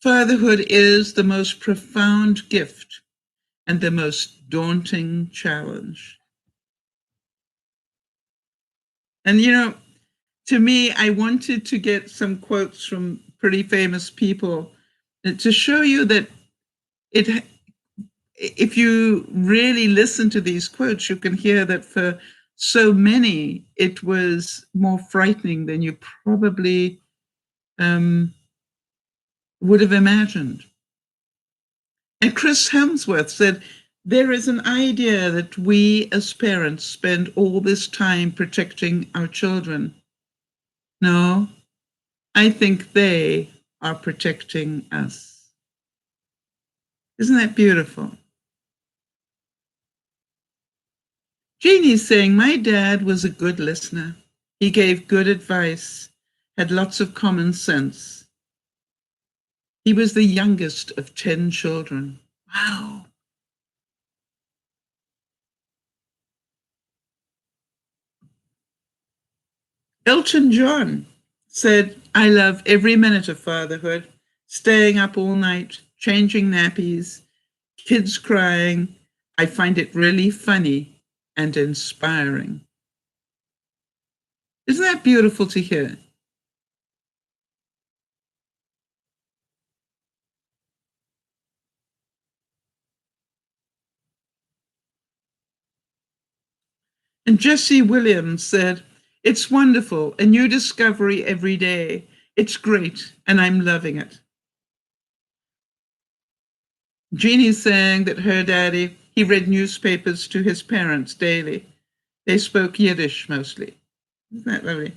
fatherhood is the most profound gift and the most daunting challenge. And, to me, I wanted to get some quotes from pretty famous people to show you that if you really listen to these quotes, you can hear that for so many, it was more frightening than you probably would have imagined. And Chris Hemsworth said, there is an idea that we as parents spend all this time protecting our children. No, I think they are protecting us. Isn't that beautiful? Jeannie's saying, my dad was a good listener. He gave good advice, had lots of common sense. He was the youngest of 10 children. Wow. Elton John said, I love every minute of fatherhood, staying up all night, changing nappies, kids crying. I find it really funny and inspiring. Isn't that beautiful to hear? And Jesse Williams said, it's wonderful, a new discovery every day. It's great, and I'm loving it. Jeannie's saying that her daddy, he read newspapers to his parents daily. They spoke Yiddish mostly. Isn't that lovely?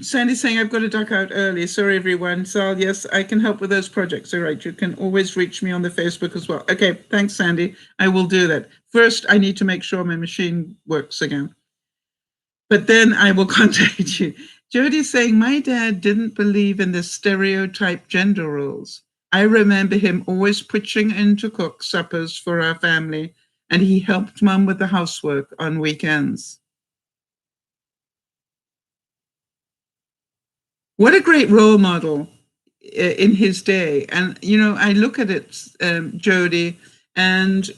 Sandy's saying, I've got to duck out early. Sorry, everyone. Sal, yes, I can help with those projects. All right, you can always reach me on the Facebook as well. Okay, thanks, Sandy. I will do that. First, I need to make sure my machine works again. But then I will contact you. Jody's saying, my dad didn't believe in the stereotype gender roles. I remember him always pitching in to cook suppers for our family, and he helped Mum with the housework on weekends. What a great role model in his day. And, I look at it, Jody, and,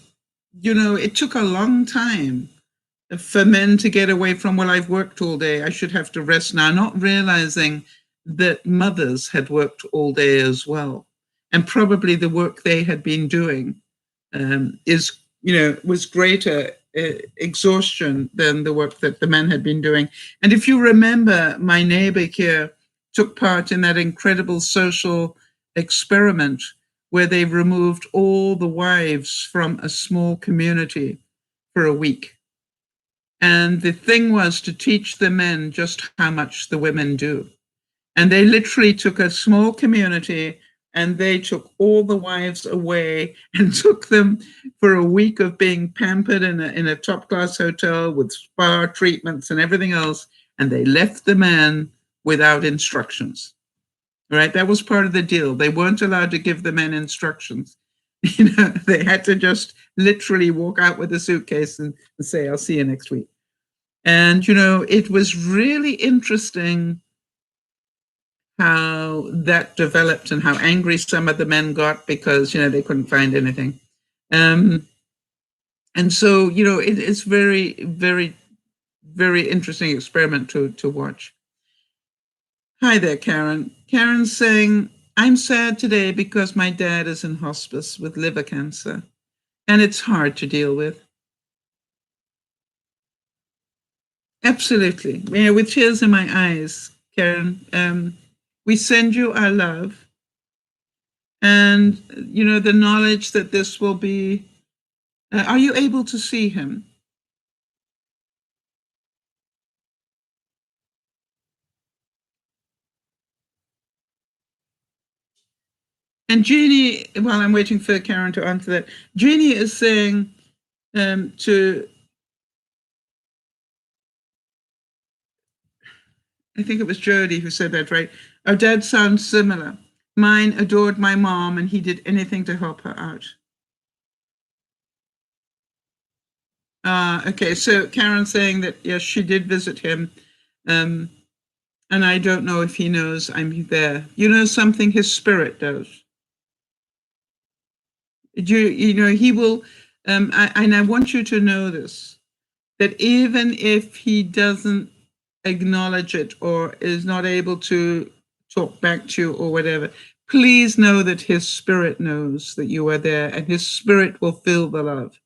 it took a long time for men to get away from, well, I've worked all day, I should have to rest now, not realizing that mothers had worked all day as well. And probably the work they had been doing was greater exhaustion than the work that the men had been doing. And if you remember, my neighbor here took part in that incredible social experiment where they removed all the wives from a small community for a week. And the thing was to teach the men just how much the women do. And they literally took a small community and they took all the wives away and took them for a week of being pampered in a top-class hotel with spa treatments and everything else. And they left the men without instructions. Right? That was part of the deal. They weren't allowed to give the men instructions. They had to just literally walk out with a suitcase and say, I'll see you next week. And, it was really interesting how that developed and how angry some of the men got because, they couldn't find anything. And so, it's very, very, very interesting experiment to watch. Hi there, Karen. Karen's saying, I'm sad today because my dad is in hospice with liver cancer, and it's hard to deal with. Absolutely. With tears in my eyes, Karen, we send you our love and, the knowledge that this will be. Are you able to see him? And Jeannie, while I'm waiting for Karen to answer that, Jeannie is saying to, I think it was Jody who said that, right? Our dad sounds similar. Mine adored my mom and he did anything to help her out. Okay, so Karen's saying that, yes, she did visit him. And I don't know if he knows I'm there. You know something? His spirit does. He will, and I want you to know this, that even if he doesn't acknowledge it or is not able to talk back to you or whatever, please know that his spirit knows that you are there and his spirit will feel the love.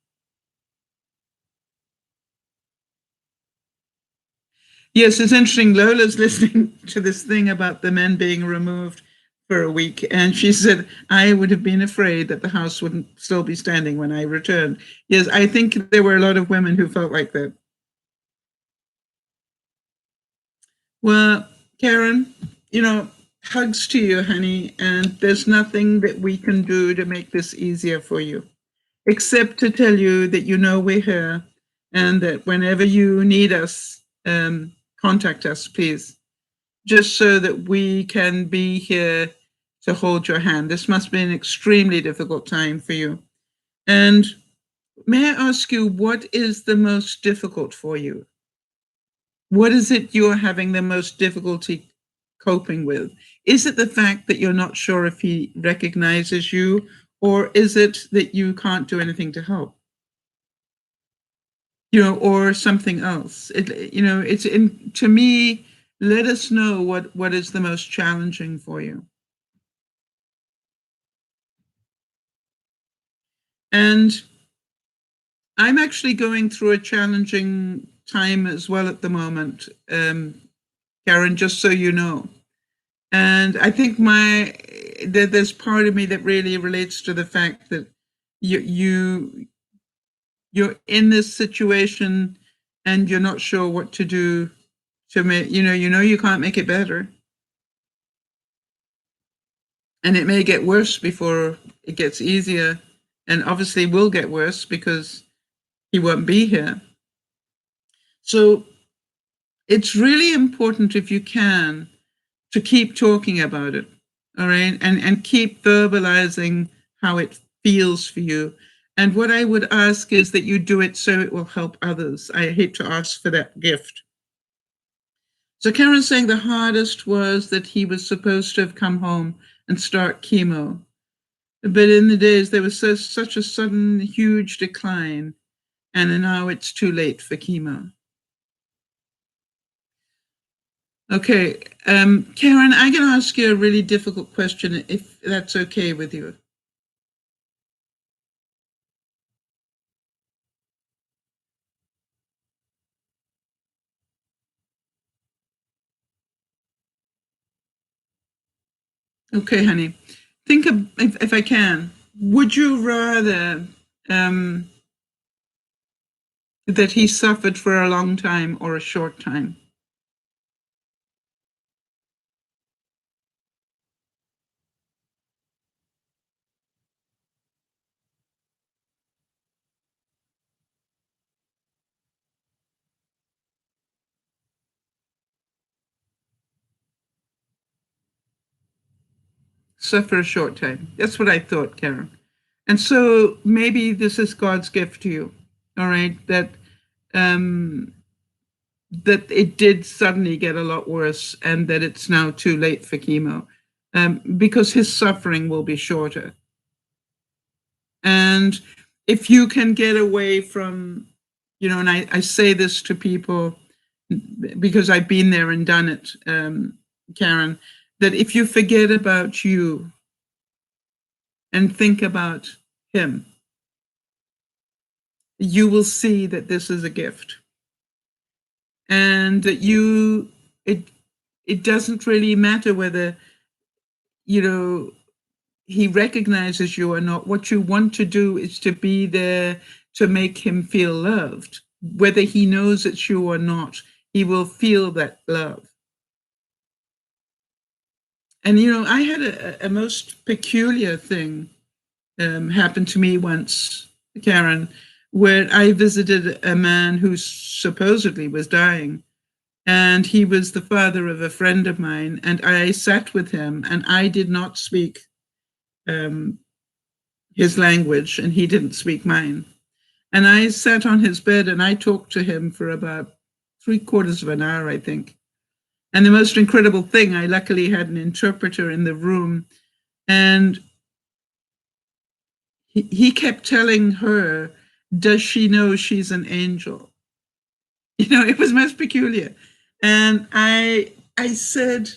Yes, it's interesting. Lola's listening to this thing about the men being removed for a week, and she said, I would have been afraid that the house wouldn't still be standing when I returned. Yes, I think there were a lot of women who felt like that. Well, Karen, hugs to you, honey, and there's nothing that we can do to make this easier for you, except to tell you that we're here and that whenever you need us, contact us, please, just so that we can be here to hold your hand. This must be an extremely difficult time for you. And may I ask you, what is the most difficult for you? What is it you're having the most difficulty coping with? Is it the fact that you're not sure if he recognizes you, or is it that you can't do anything to help? Or something else. To me, let us know what is the most challenging for you. And I'm actually going through a challenging time as well at the moment, Karen, just so you know. And I think there's part of me that really relates to the fact that you're in this situation and you're not sure what to do to make, you can't make it better. And it may get worse before it gets easier, and obviously will get worse because he won't be here. So it's really important, if you can, to keep talking about it, all right? And keep verbalizing how it feels for you. And what I would ask is that you do it so it will help others. I hate to ask for that gift. So Karen's saying the hardest was that he was supposed to have come home and start chemo. But in the days, there was such a sudden, huge decline. And now it's too late for chemo. Okay, Karen, I'm going to ask you a really difficult question, if that's okay with you. Okay, honey. Think of, if I can, would you rather that he suffered for a long time or a short time? Suffer a short time. That's what I thought, Karen. And so maybe this is God's gift to you, all right? That that it did suddenly get a lot worse and that it's now too late for chemo, because his suffering will be shorter. And if you can get away from, and I say this to people because I've been there and done it, Karen, that if you forget about you and think about him, you will see that this is a gift. And that it doesn't really matter whether, he recognizes you or not. What you want to do is to be there to make him feel loved. Whether he knows it's you or not, he will feel that love. And, I had a most peculiar thing happen to me once, Karen, where I visited a man who supposedly was dying. And he was the father of a friend of mine. And I sat with him, and I did not speak his language, and he didn't speak mine. And I sat on his bed and I talked to him for about 3/4 of an hour, I think. And the most incredible thing, I luckily had an interpreter in the room, and he kept telling her, does she know she's an angel? It was most peculiar. And I said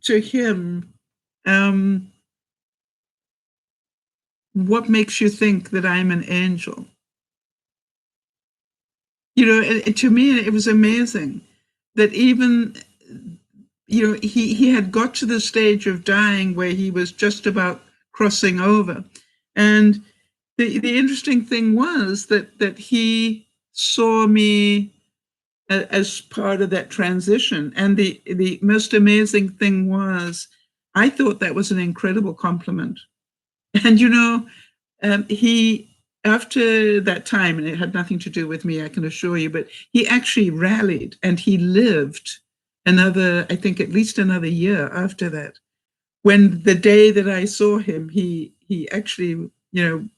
to him, what makes you think that I'm an angel? To me, it was amazing that even, he had got to the stage of dying where he was just about crossing over. And the interesting thing was that he saw me as part of that transition. And the most amazing thing was, I thought that was an incredible compliment. And, he, after that time, and it had nothing to do with me, I can assure you, but he actually rallied and he lived another, I think at least another year after that. When the day that I saw him, he actually,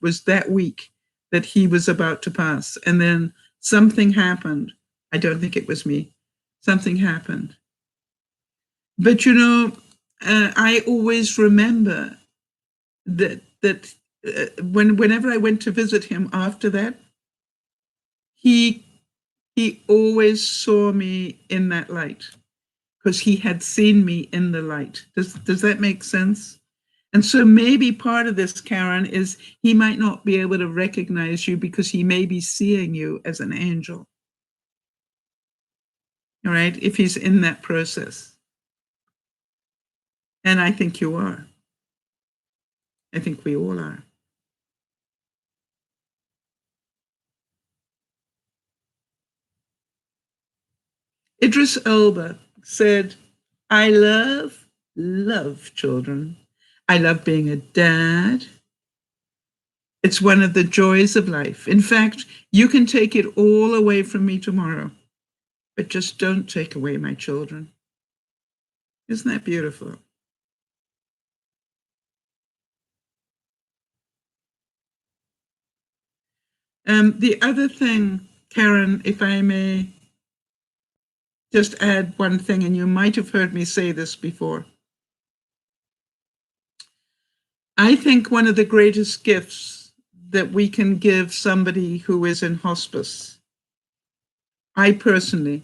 was that weak that he was about to pass. And then something happened. I don't think it was me. Something happened. But, I always remember that whenever I went to visit him after that, he always saw me in that light because he had seen me in the light. Does that make sense? And so maybe part of this, Karen, is he might not be able to recognize you because he may be seeing you as an angel. All right, if he's in that process. And I think you are. I think we all are. Idris Elba said, I love children. I love being a dad. It's one of the joys of life. In fact, you can take it all away from me tomorrow, but just don't take away my children. Isn't that beautiful? The other thing, Karen, if I may just add one thing, and you might have heard me say this before. I think one of the greatest gifts that we can give somebody who is in hospice, I personally,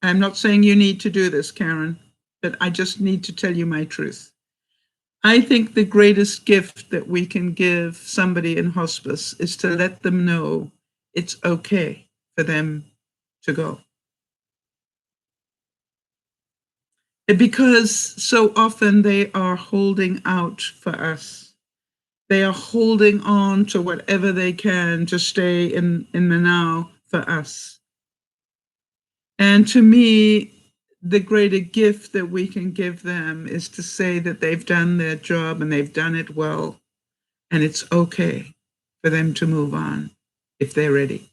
I'm not saying you need to do this, Karen, but I just need to tell you my truth. I think the greatest gift that we can give somebody in hospice is to let them know it's okay for them to go. Because so often they are holding out for us. They are holding on to whatever they can to stay in the now for us. And to me, the greater gift that we can give them is to say that they've done their job and they've done it well, and it's okay for them to move on if they're ready.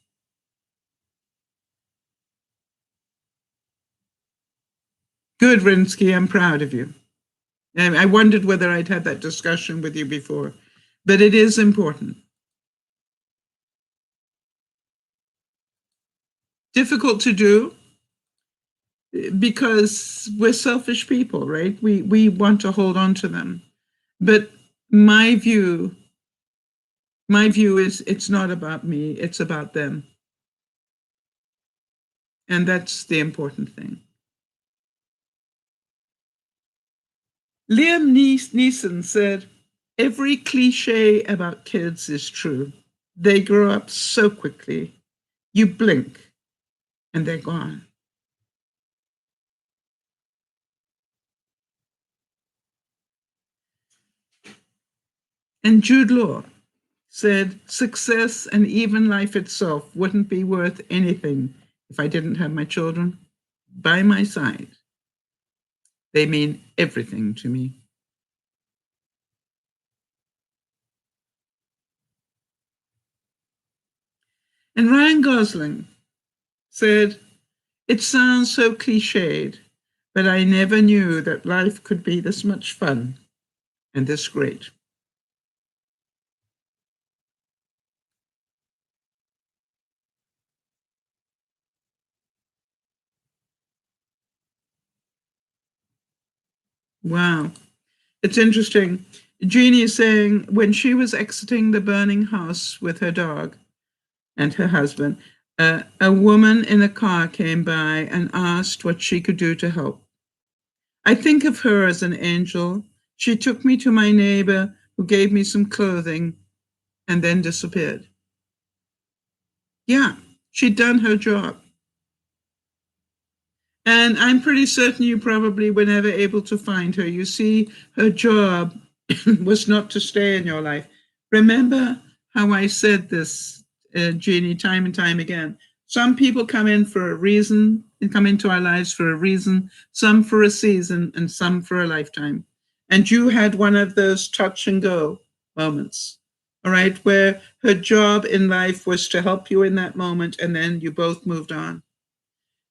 Good, Rinsky, I'm proud of you. And I wondered whether I'd had that discussion with you before, but it is important. Difficult to do, because we're selfish people, right? We want to hold on to them. But my view, my view is it's not about me, it's about them. And that's the important thing. Liam Neeson said, every cliche about kids is true. They grow up so quickly. You blink and they're gone. And Jude Law said, success and even life itself wouldn't be worth anything if I didn't have my children by my side. They mean everything to me. And Ryan Gosling said, it sounds so cliched, but I never knew that life could be this much fun and this great. Wow. It's interesting. Jeannie is saying when she was exiting the burning house with her dog and her husband, a woman in a car came by and asked what she could do to help. I think of her as an angel. She took me to my neighbor who gave me some clothing and then disappeared. Yeah, she'd done her job. And I'm pretty certain you probably were never able to find her. You see, her job was not to stay in your life. Remember how I said this, Jeannie, time and time again. Some people come in for a reason and come into our lives for a reason, some for a season and some for a lifetime. And you had one of those touch and go moments, all right, where her job in life was to help you in that moment and then you both moved on.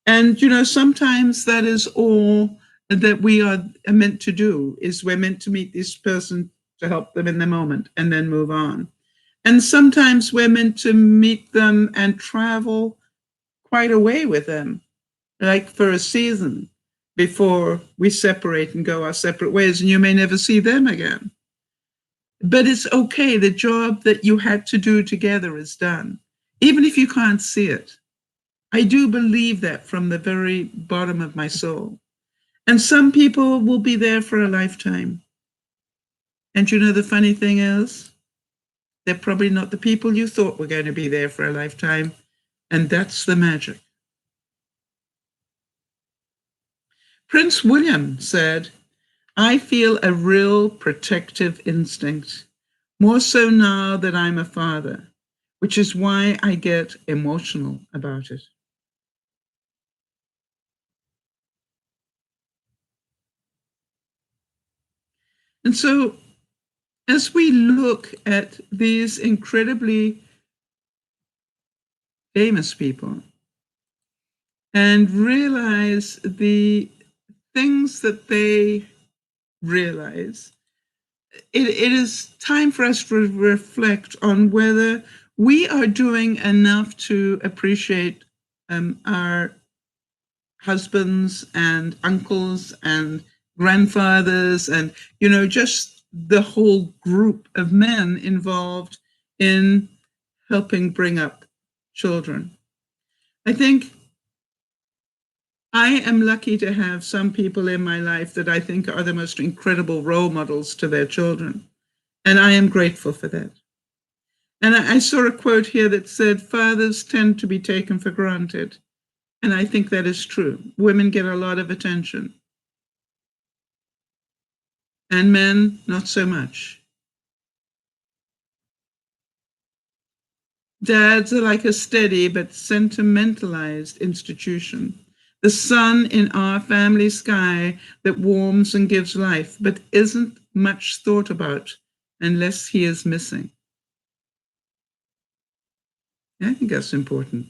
And, sometimes that is all that we are meant to do, is we're meant to meet this person to help them in the moment and then move on. And sometimes we're meant to meet them and travel quite a way with them, like for a season before we separate and go our separate ways, and you may never see them again. But it's okay. The job that you had to do together is done, even if you can't see it. I do believe that from the very bottom of my soul. And some people will be there for a lifetime. And the funny thing is, they're probably not the people you thought were going to be there for a lifetime. And that's the magic. Prince William said, I feel a real protective instinct, more so now that I'm a father, which is why I get emotional about it. And so, as we look at these incredibly famous people and realize the things that they realize, it is time for us to reflect on whether we are doing enough to appreciate our husbands and uncles and grandfathers and, just the whole group of men involved in helping bring up children. I think I am lucky to have some people in my life that I think are the most incredible role models to their children. And I am grateful for that. And I saw a quote here that said, fathers tend to be taken for granted. And I think that is true. Women get a lot of attention. And men, not so much. Dads are like a steady but sentimentalized institution, the sun in our family sky that warms and gives life, but isn't much thought about unless he is missing. I think that's important.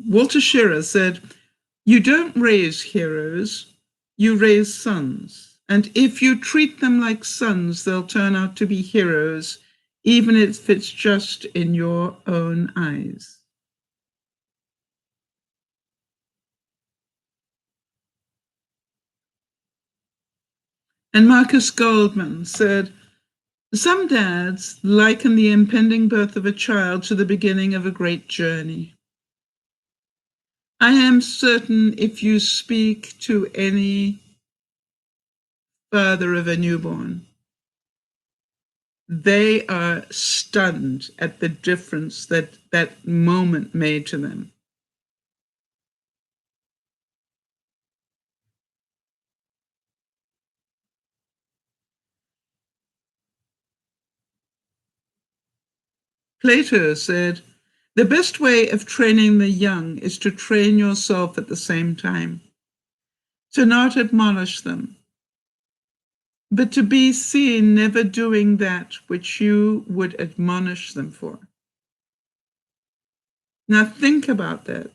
Walter Schirra said, you don't raise heroes, you raise sons. And if you treat them like sons, they'll turn out to be heroes, even if it's just in your own eyes. And Marcus Goldman said, some dads liken the impending birth of a child to the beginning of a great journey. I am certain if you speak to any father of a newborn, they are stunned at the difference that that moment made to them. Plato said, the best way of training the young is to train yourself at the same time, to not admonish them, but to be seen never doing that which you would admonish them for. Now think about that.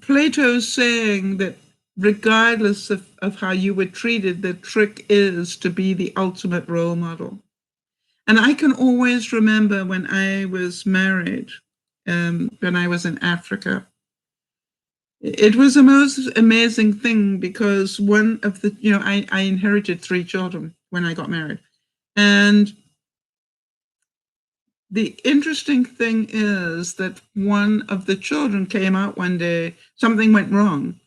Plato's saying that regardless of how you were treated, the trick is to be the ultimate role model. And I can always remember when I was married, when I was in Africa, it was the most amazing thing because one of the, I inherited 3 children when I got married. And the interesting thing is that one of the children came out one day, something went wrong,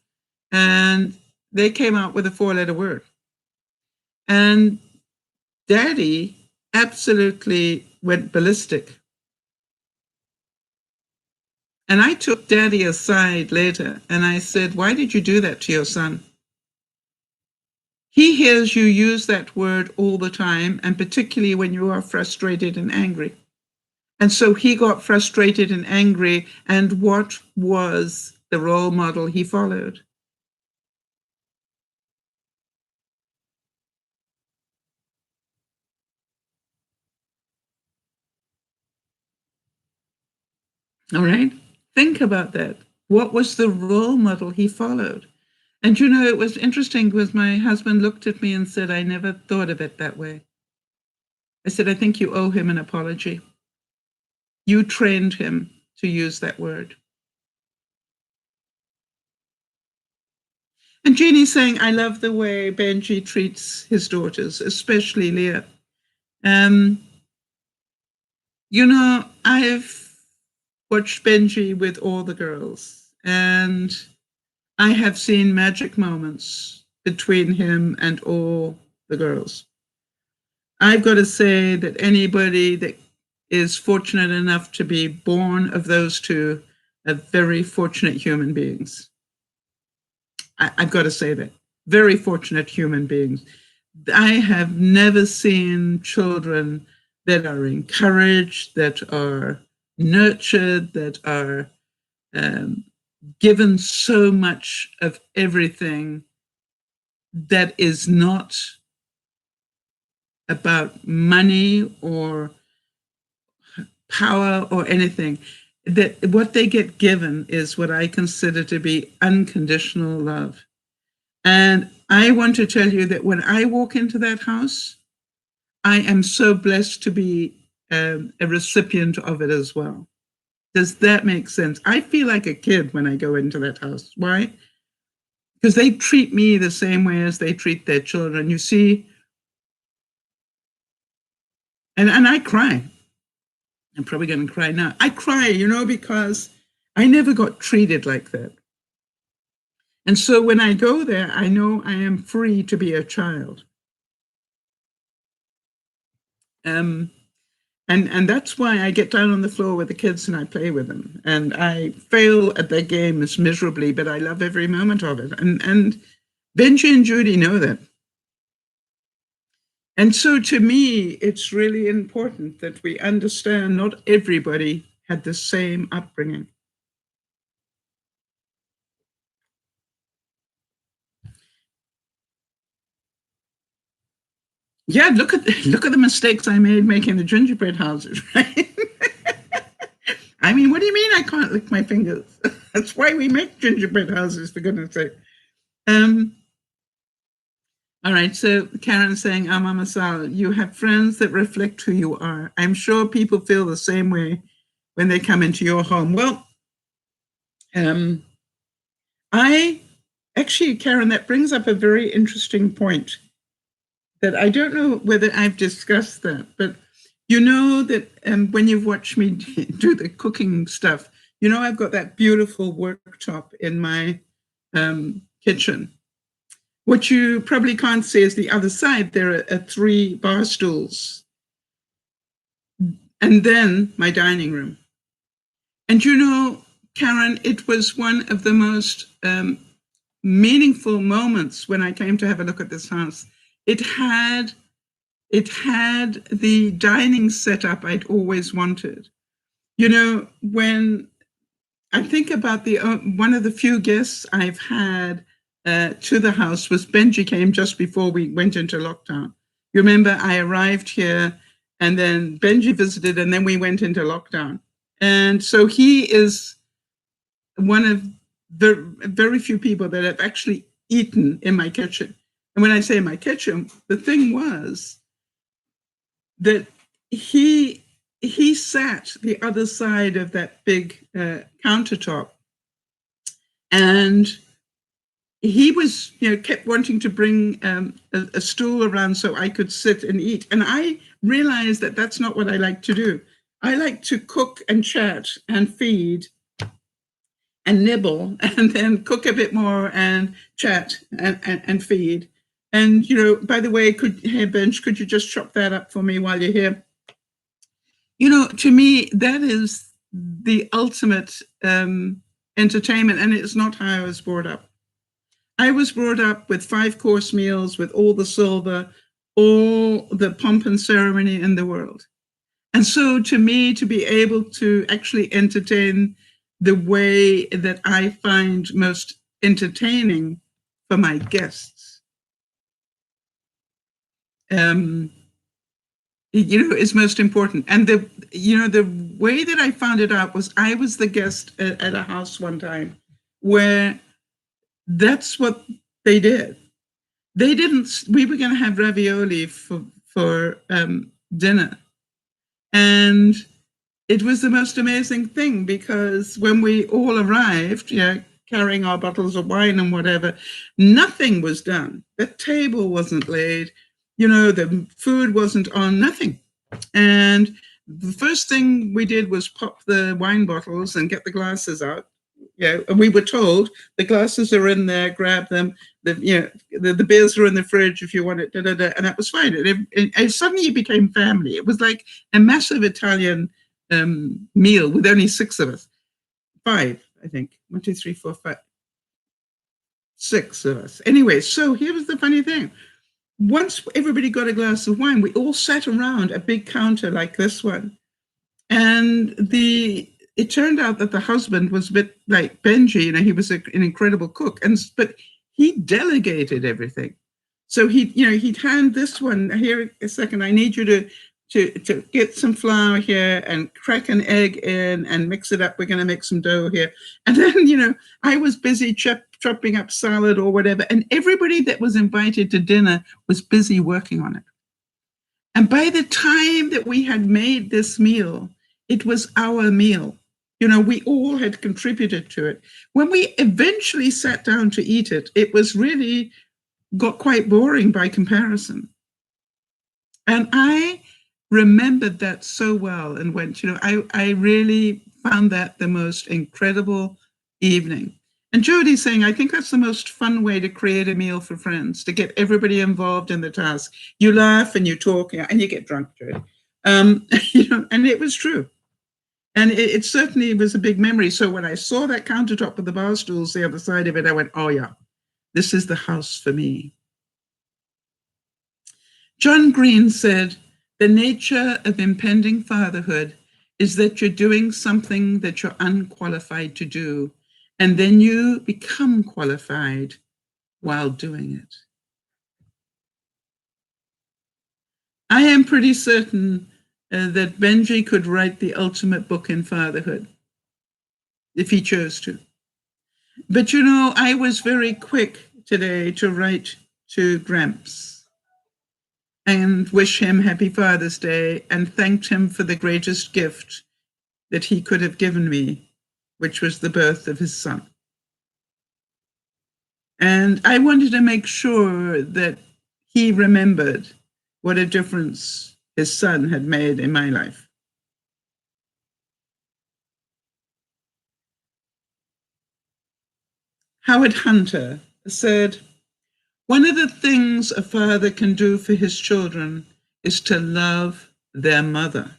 and they came out with a 4-letter word. And Daddy absolutely went ballistic. And I took Daddy aside later and I said, why did you do that to your son? He hears you use that word all the time, and particularly when you are frustrated and angry. And so he got frustrated and angry, and what was the role model he followed? All right, think about that. What was the role model he followed? And it was interesting because my husband looked at me and said, I never thought of it that way. I said, I think you owe him an apology. You trained him to use that word. And Jeannie's saying, I love the way Benji treats his daughters, especially Leah. I've watched Benji with all the girls, and I have seen magic moments between him and all the girls. I've got to say that anybody that is fortunate enough to be born of those two are very fortunate human beings. I've got to say that. Very fortunate human beings. I have never seen children that are encouraged, that are nurtured, that are given so much of everything that is not about money or power or anything. That what they get given is what I consider to be unconditional love. And I want to tell you that when I walk into that house, I am so blessed to be a recipient of it as well. Does that make sense? I feel like a kid when I go into that house. Why? Because they treat me the same way as they treat their children. You see, and I cry. I'm probably going to cry now. I cry, because I never got treated like that. And so when I go there, I know I am free to be a child. And that's why I get down on the floor with the kids and I play with them. And I fail at their games miserably, but I love every moment of it. And Benji and Judy know that. And so to me, it's really important that we understand not everybody had the same upbringing. Yeah, look at the mistakes I made making the gingerbread houses, right? I mean, what do you mean I can't lick my fingers? That's why we make gingerbread houses, for goodness sake. All right, so Karen's saying, DearMamaSal, you have friends that reflect who you are. I'm sure people feel the same way when they come into your home. Well, Karen, that brings up a very interesting point. that I don't know whether I've discussed that, but you know that when you've watched me do the cooking stuff, you know I've got that beautiful worktop in my kitchen. What you probably can't see is the other side. There are 3 bar stools, and then my dining room. And you know, Karen, it was one of the most meaningful moments when I came to have a look at this house. It had the dining setup I'd always wanted. You know, when I think about the one of the few guests I've had to the house was Benji came just before we went into lockdown. You remember I arrived here and then Benji visited and then we went into lockdown. And so he is one of the very few people that have actually eaten in my kitchen. And when I say my kitchen, the thing was that he sat the other side of that big countertop, and he was, you know, kept wanting to bring a stool around so I could sit and eat. And I realized that that's not what I like to do. I like to cook and chat and feed and nibble and then cook a bit more and chat and feed. And, you know, by the way, hey, Benj, could you just chop that up for me while you're here? You know, to me, that is the ultimate entertainment, and it's not how I was brought up. I was brought up with 5-course meals, with all the silver, all the pomp and ceremony in the world. And so to me, to be able to actually entertain the way that I find most entertaining for my guests, you know, is most important. And the way that I found it out was I was the guest at a house one time where that's what they did. They didn't. We were going to have ravioli for dinner, and it was the most amazing thing because when we all arrived, you know, carrying our bottles of wine and whatever, nothing was done. The table wasn't laid, you know, the food wasn't on, nothing. And the first thing we did was pop the wine bottles and get the glasses out. Yeah, and we were told the glasses are in there, grab them. The beers are in the fridge if you want it, and that was fine. And suddenly it became family. It was like a massive Italian meal with only 6 of us. 5, I think. 1, 2, 3, 4, 5. 6 of us. Anyway, so here was the funny thing. Once everybody got a glass of wine, we all sat around a big counter like this one. And it turned out that the husband was a bit like Benji, you know, he was an incredible cook, but he delegated everything. So he'd hand this one, here a second, I need you to get some flour here and crack an egg in and mix it up. We're going to make some dough here. And then, you know, I was busy chopping up salad or whatever. And everybody that was invited to dinner was busy working on it. And by the time that we had made this meal, it was our meal. You know, we all had contributed to it. When we eventually sat down to eat it, it was really got quite boring by comparison. And I remembered that so well and went, you know, I really found that the most incredible evening. And Jodie's saying, I think that's the most fun way to create a meal for friends, to get everybody involved in the task. You laugh and you talk and you get drunk, Jodie. You know, and it was true. And it certainly was a big memory. So when I saw that countertop with the bar stools, the other side of it, I went, oh yeah, this is the house for me. John Green said, the nature of impending fatherhood is that you're doing something that you're unqualified to do, and then you become qualified while doing it. I am pretty certain that Benji could write the ultimate book in fatherhood if he chose to. But you know, I was very quick today to write to Gramps and wish him happy Father's Day and thanked him for the greatest gift that he could have given me, which was the birth of his son. And I wanted to make sure that he remembered what a difference his son had made in my life. Howard Hunter said, "One of the things a father can do for his children is to love their mother."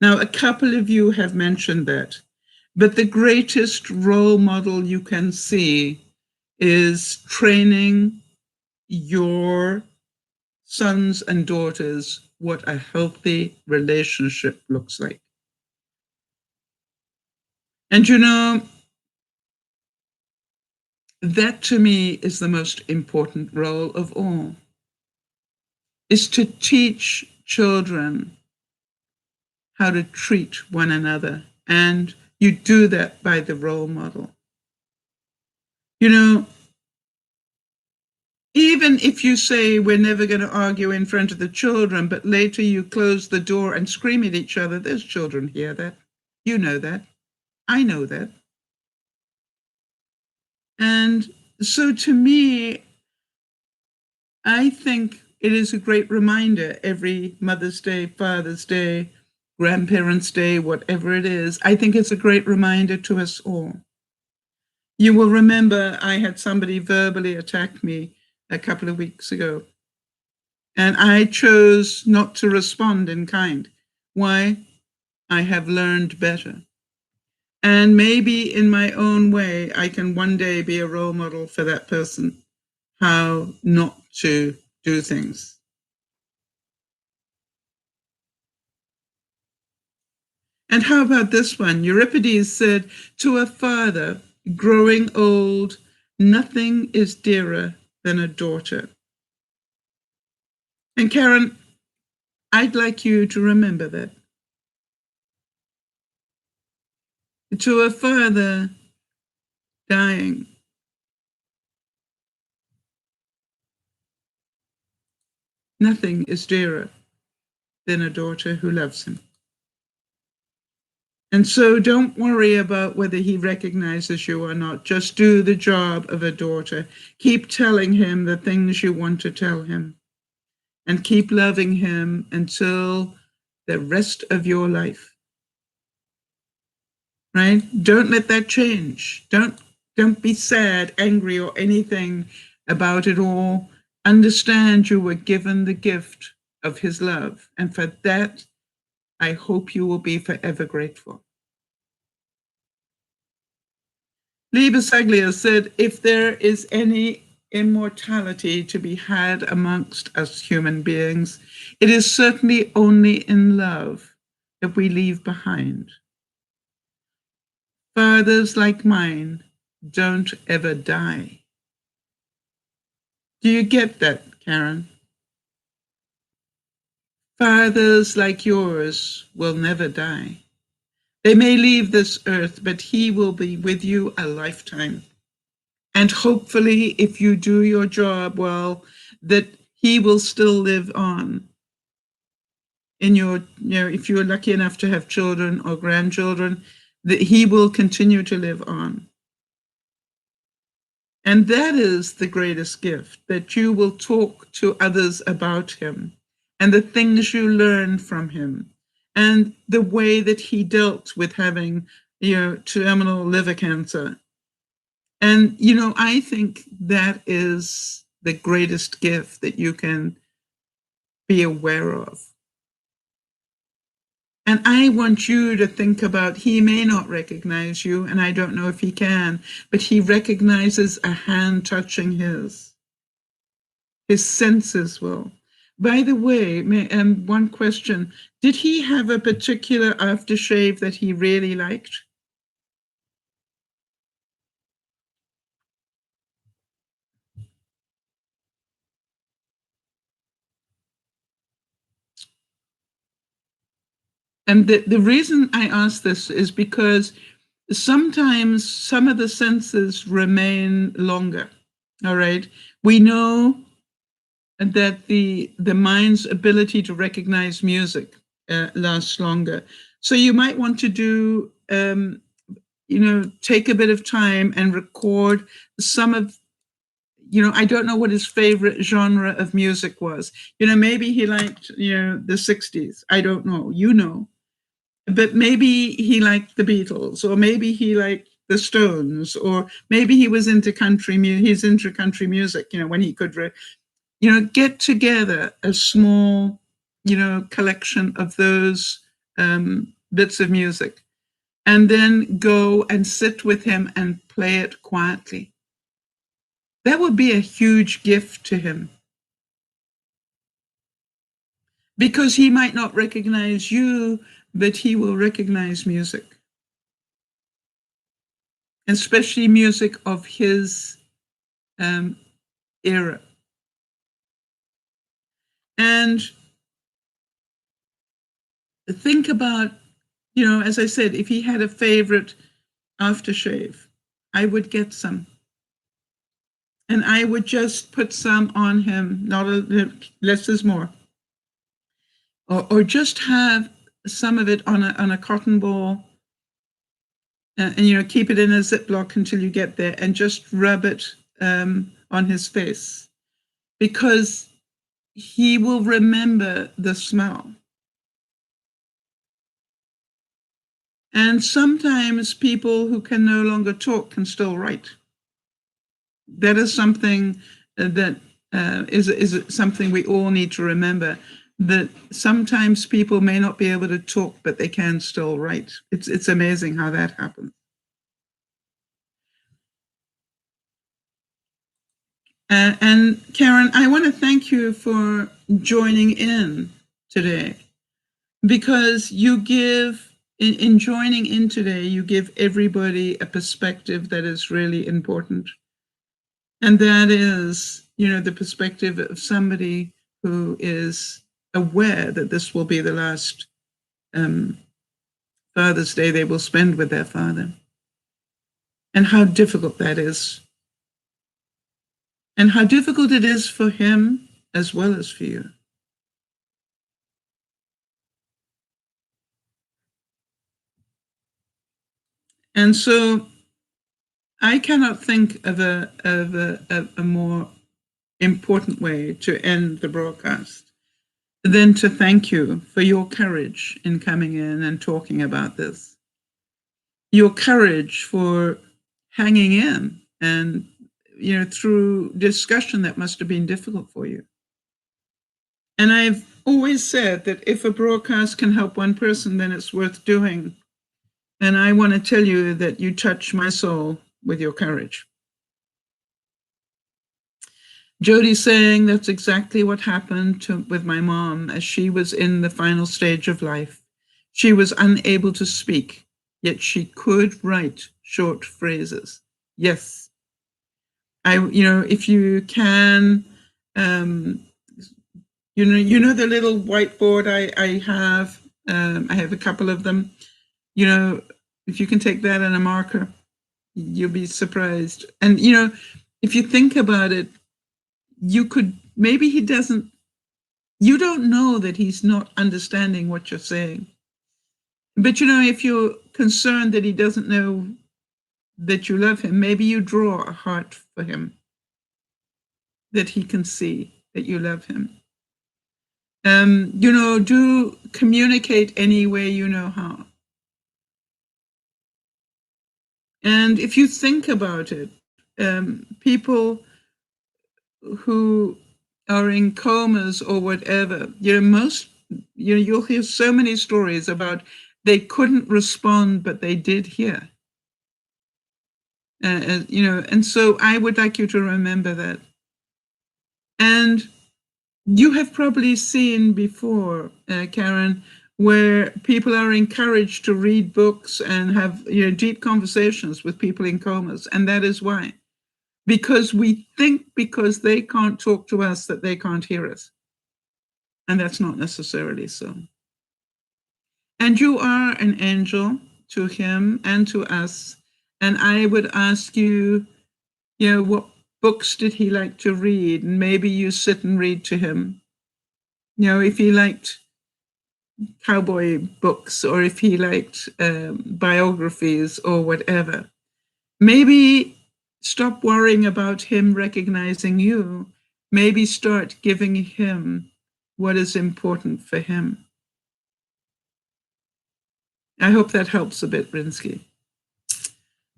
Now, a couple of you have mentioned that, but the greatest role model you can see is training your sons and daughters what a healthy relationship looks like. And you know, that to me is the most important role of all, is to teach children how to treat one another. And you do that by the role model. You know, even if you say we're never going to argue in front of the children, but later you close the door and scream at each other, those children hear that. You know that. I know that. And so to me, I think it is a great reminder every Mother's Day, Father's Day, Grandparents' Day, whatever it is. I think it's a great reminder to us all. You will remember I had somebody verbally attack me a couple of weeks ago, and I chose not to respond in kind. Why? I have learned better. And maybe in my own way, I can one day be a role model for that person, how not to do things. And how about this one? Euripides said, "To a father growing old, nothing is dearer than a daughter." And Karen, I'd like you to remember that. To a father dying, nothing is dearer than a daughter who loves him. And so don't worry about whether he recognizes you or not. Just do the job of a daughter. Keep telling him the things you want to tell him, and keep loving him until the rest of your life. Right? Don't let that change. Don't be sad, angry, or anything about it all. Understand you were given the gift of his love. And for that, I hope you will be forever grateful. Liebesaglia said, "If there is any immortality to be had amongst us human beings, it is certainly only in love that we leave behind. Fathers like mine don't ever die." Do you get that, Karen? Fathers like yours will never die. They may leave this earth, but he will be with you a lifetime. And hopefully, if you do your job well, that he will still live on in your, if you're lucky enough to have children or grandchildren, that he will continue to live on. And that is the greatest gift, that you will talk to others about him and the things you learned from him and the way that he dealt with having, terminal liver cancer. And, I think that is the greatest gift that you can be aware of. And I want you to think about, he may not recognize you, and I don't know if he can, but he recognizes a hand touching his. His senses will. By the way, one question, did he have a particular aftershave that he really liked? And the reason I ask this is because sometimes some of the senses remain longer. All right. We know that the mind's ability to recognize music lasts longer. So you might want to do, take a bit of time and record some of I don't know what his favorite genre of music was. Maybe he liked, the 60s. I don't know. But maybe he liked the Beatles, or maybe he liked the Stones, or maybe he was into country music. He's into country music, when he could, get together a small, collection of those bits of music, and then go and sit with him and play it quietly. That would be a huge gift to him, because he might not recognize you, but he will recognize music, especially music of his era. And think about, as I said, if he had a favorite aftershave, I would get some. And I would just put some on him, not less is more. Or just have some of it on a cotton ball, and keep it in a Ziploc until you get there, and just rub it on his face, because he will remember the smell. And sometimes people who can no longer talk can still write. That is something that is something we all need to remember, that sometimes people may not be able to talk, but they can still write. It's amazing how that happens. And Karen, I want to thank you for joining in today, because you give, in joining in today, you give everybody a perspective that is really important. And that is, the perspective of somebody who is aware that this will be the last Father's Day they will spend with their father, and how difficult that is, and how difficult it is for him as well as for you. And so I cannot think of a more important way to end the broadcast than to thank you for your courage in coming in and talking about this. Your courage for hanging in, and through discussion that must have been difficult for you. And I've always said that if a broadcast can help one person, then it's worth doing. And I want to tell you that you touch my soul with your courage. Jody's saying that's exactly what happened with my mom as she was in the final stage of life. She was unable to speak, yet she could write short phrases. Yes. If you can, the little whiteboard I have a couple of them. If you can take that and a marker, you'll be surprised. And, if you think about it, maybe you don't know that he's not understanding what you're saying. But, if you're concerned that he doesn't know that you love him, maybe you draw a heart for him, that he can see that you love him. Do communicate any way you know how. And if you think about it, people who are in comas or whatever, you'll hear so many stories about they couldn't respond, but they did hear. And so I would like you to remember that. And you have probably seen before, Karen, where people are encouraged to read books and have deep conversations with people in comas. And that is why. Because we think because they can't talk to us that they can't hear us. And that's not necessarily so. And you are an angel to him and to us. And I would ask you, what books did he like to read? And maybe you sit and read to him. If he liked cowboy books, or if he liked biographies or whatever. Maybe Stop worrying about him recognizing you. Maybe start giving him what is important for him. I hope that helps a bit, Brinsky.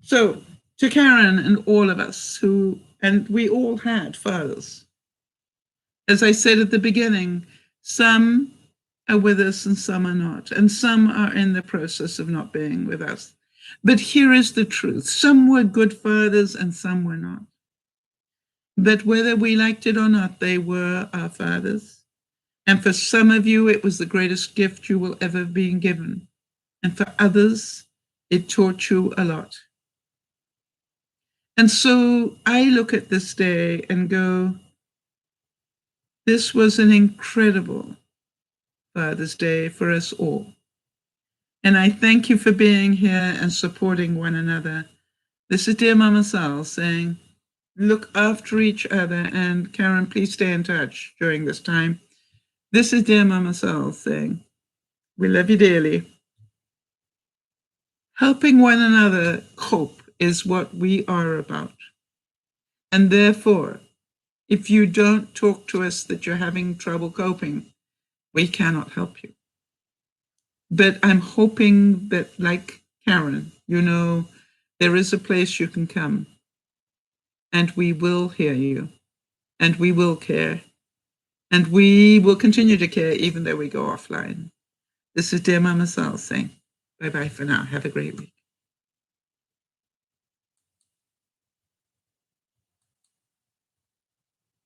So, to Karen and all of us and we all had fathers. As I said at the beginning, some are with us and some are not, and some are in the process of not being with us. But here is the truth. Some were good fathers and some were not. But whether we liked it or not, they were our fathers. And for some of you, it was the greatest gift you will ever be given. And for others, it taught you a lot. And so I look at this day and go, this was an incredible Father's Day for us all. And I thank you for being here and supporting one another. This is Dear Mama Sal saying, look after each other. And Karen, please stay in touch during this time. This is Dear Mama Sal saying, we love you dearly. Helping one another cope is what we are about. And therefore, if you don't talk to us that you're having trouble coping, we cannot help you. But I'm hoping that, like Karen, you know, there is a place you can come and we will hear you and we will care and we will continue to care even though we go offline. This is Dear Mama Sal saying bye-bye for now. Have a great week.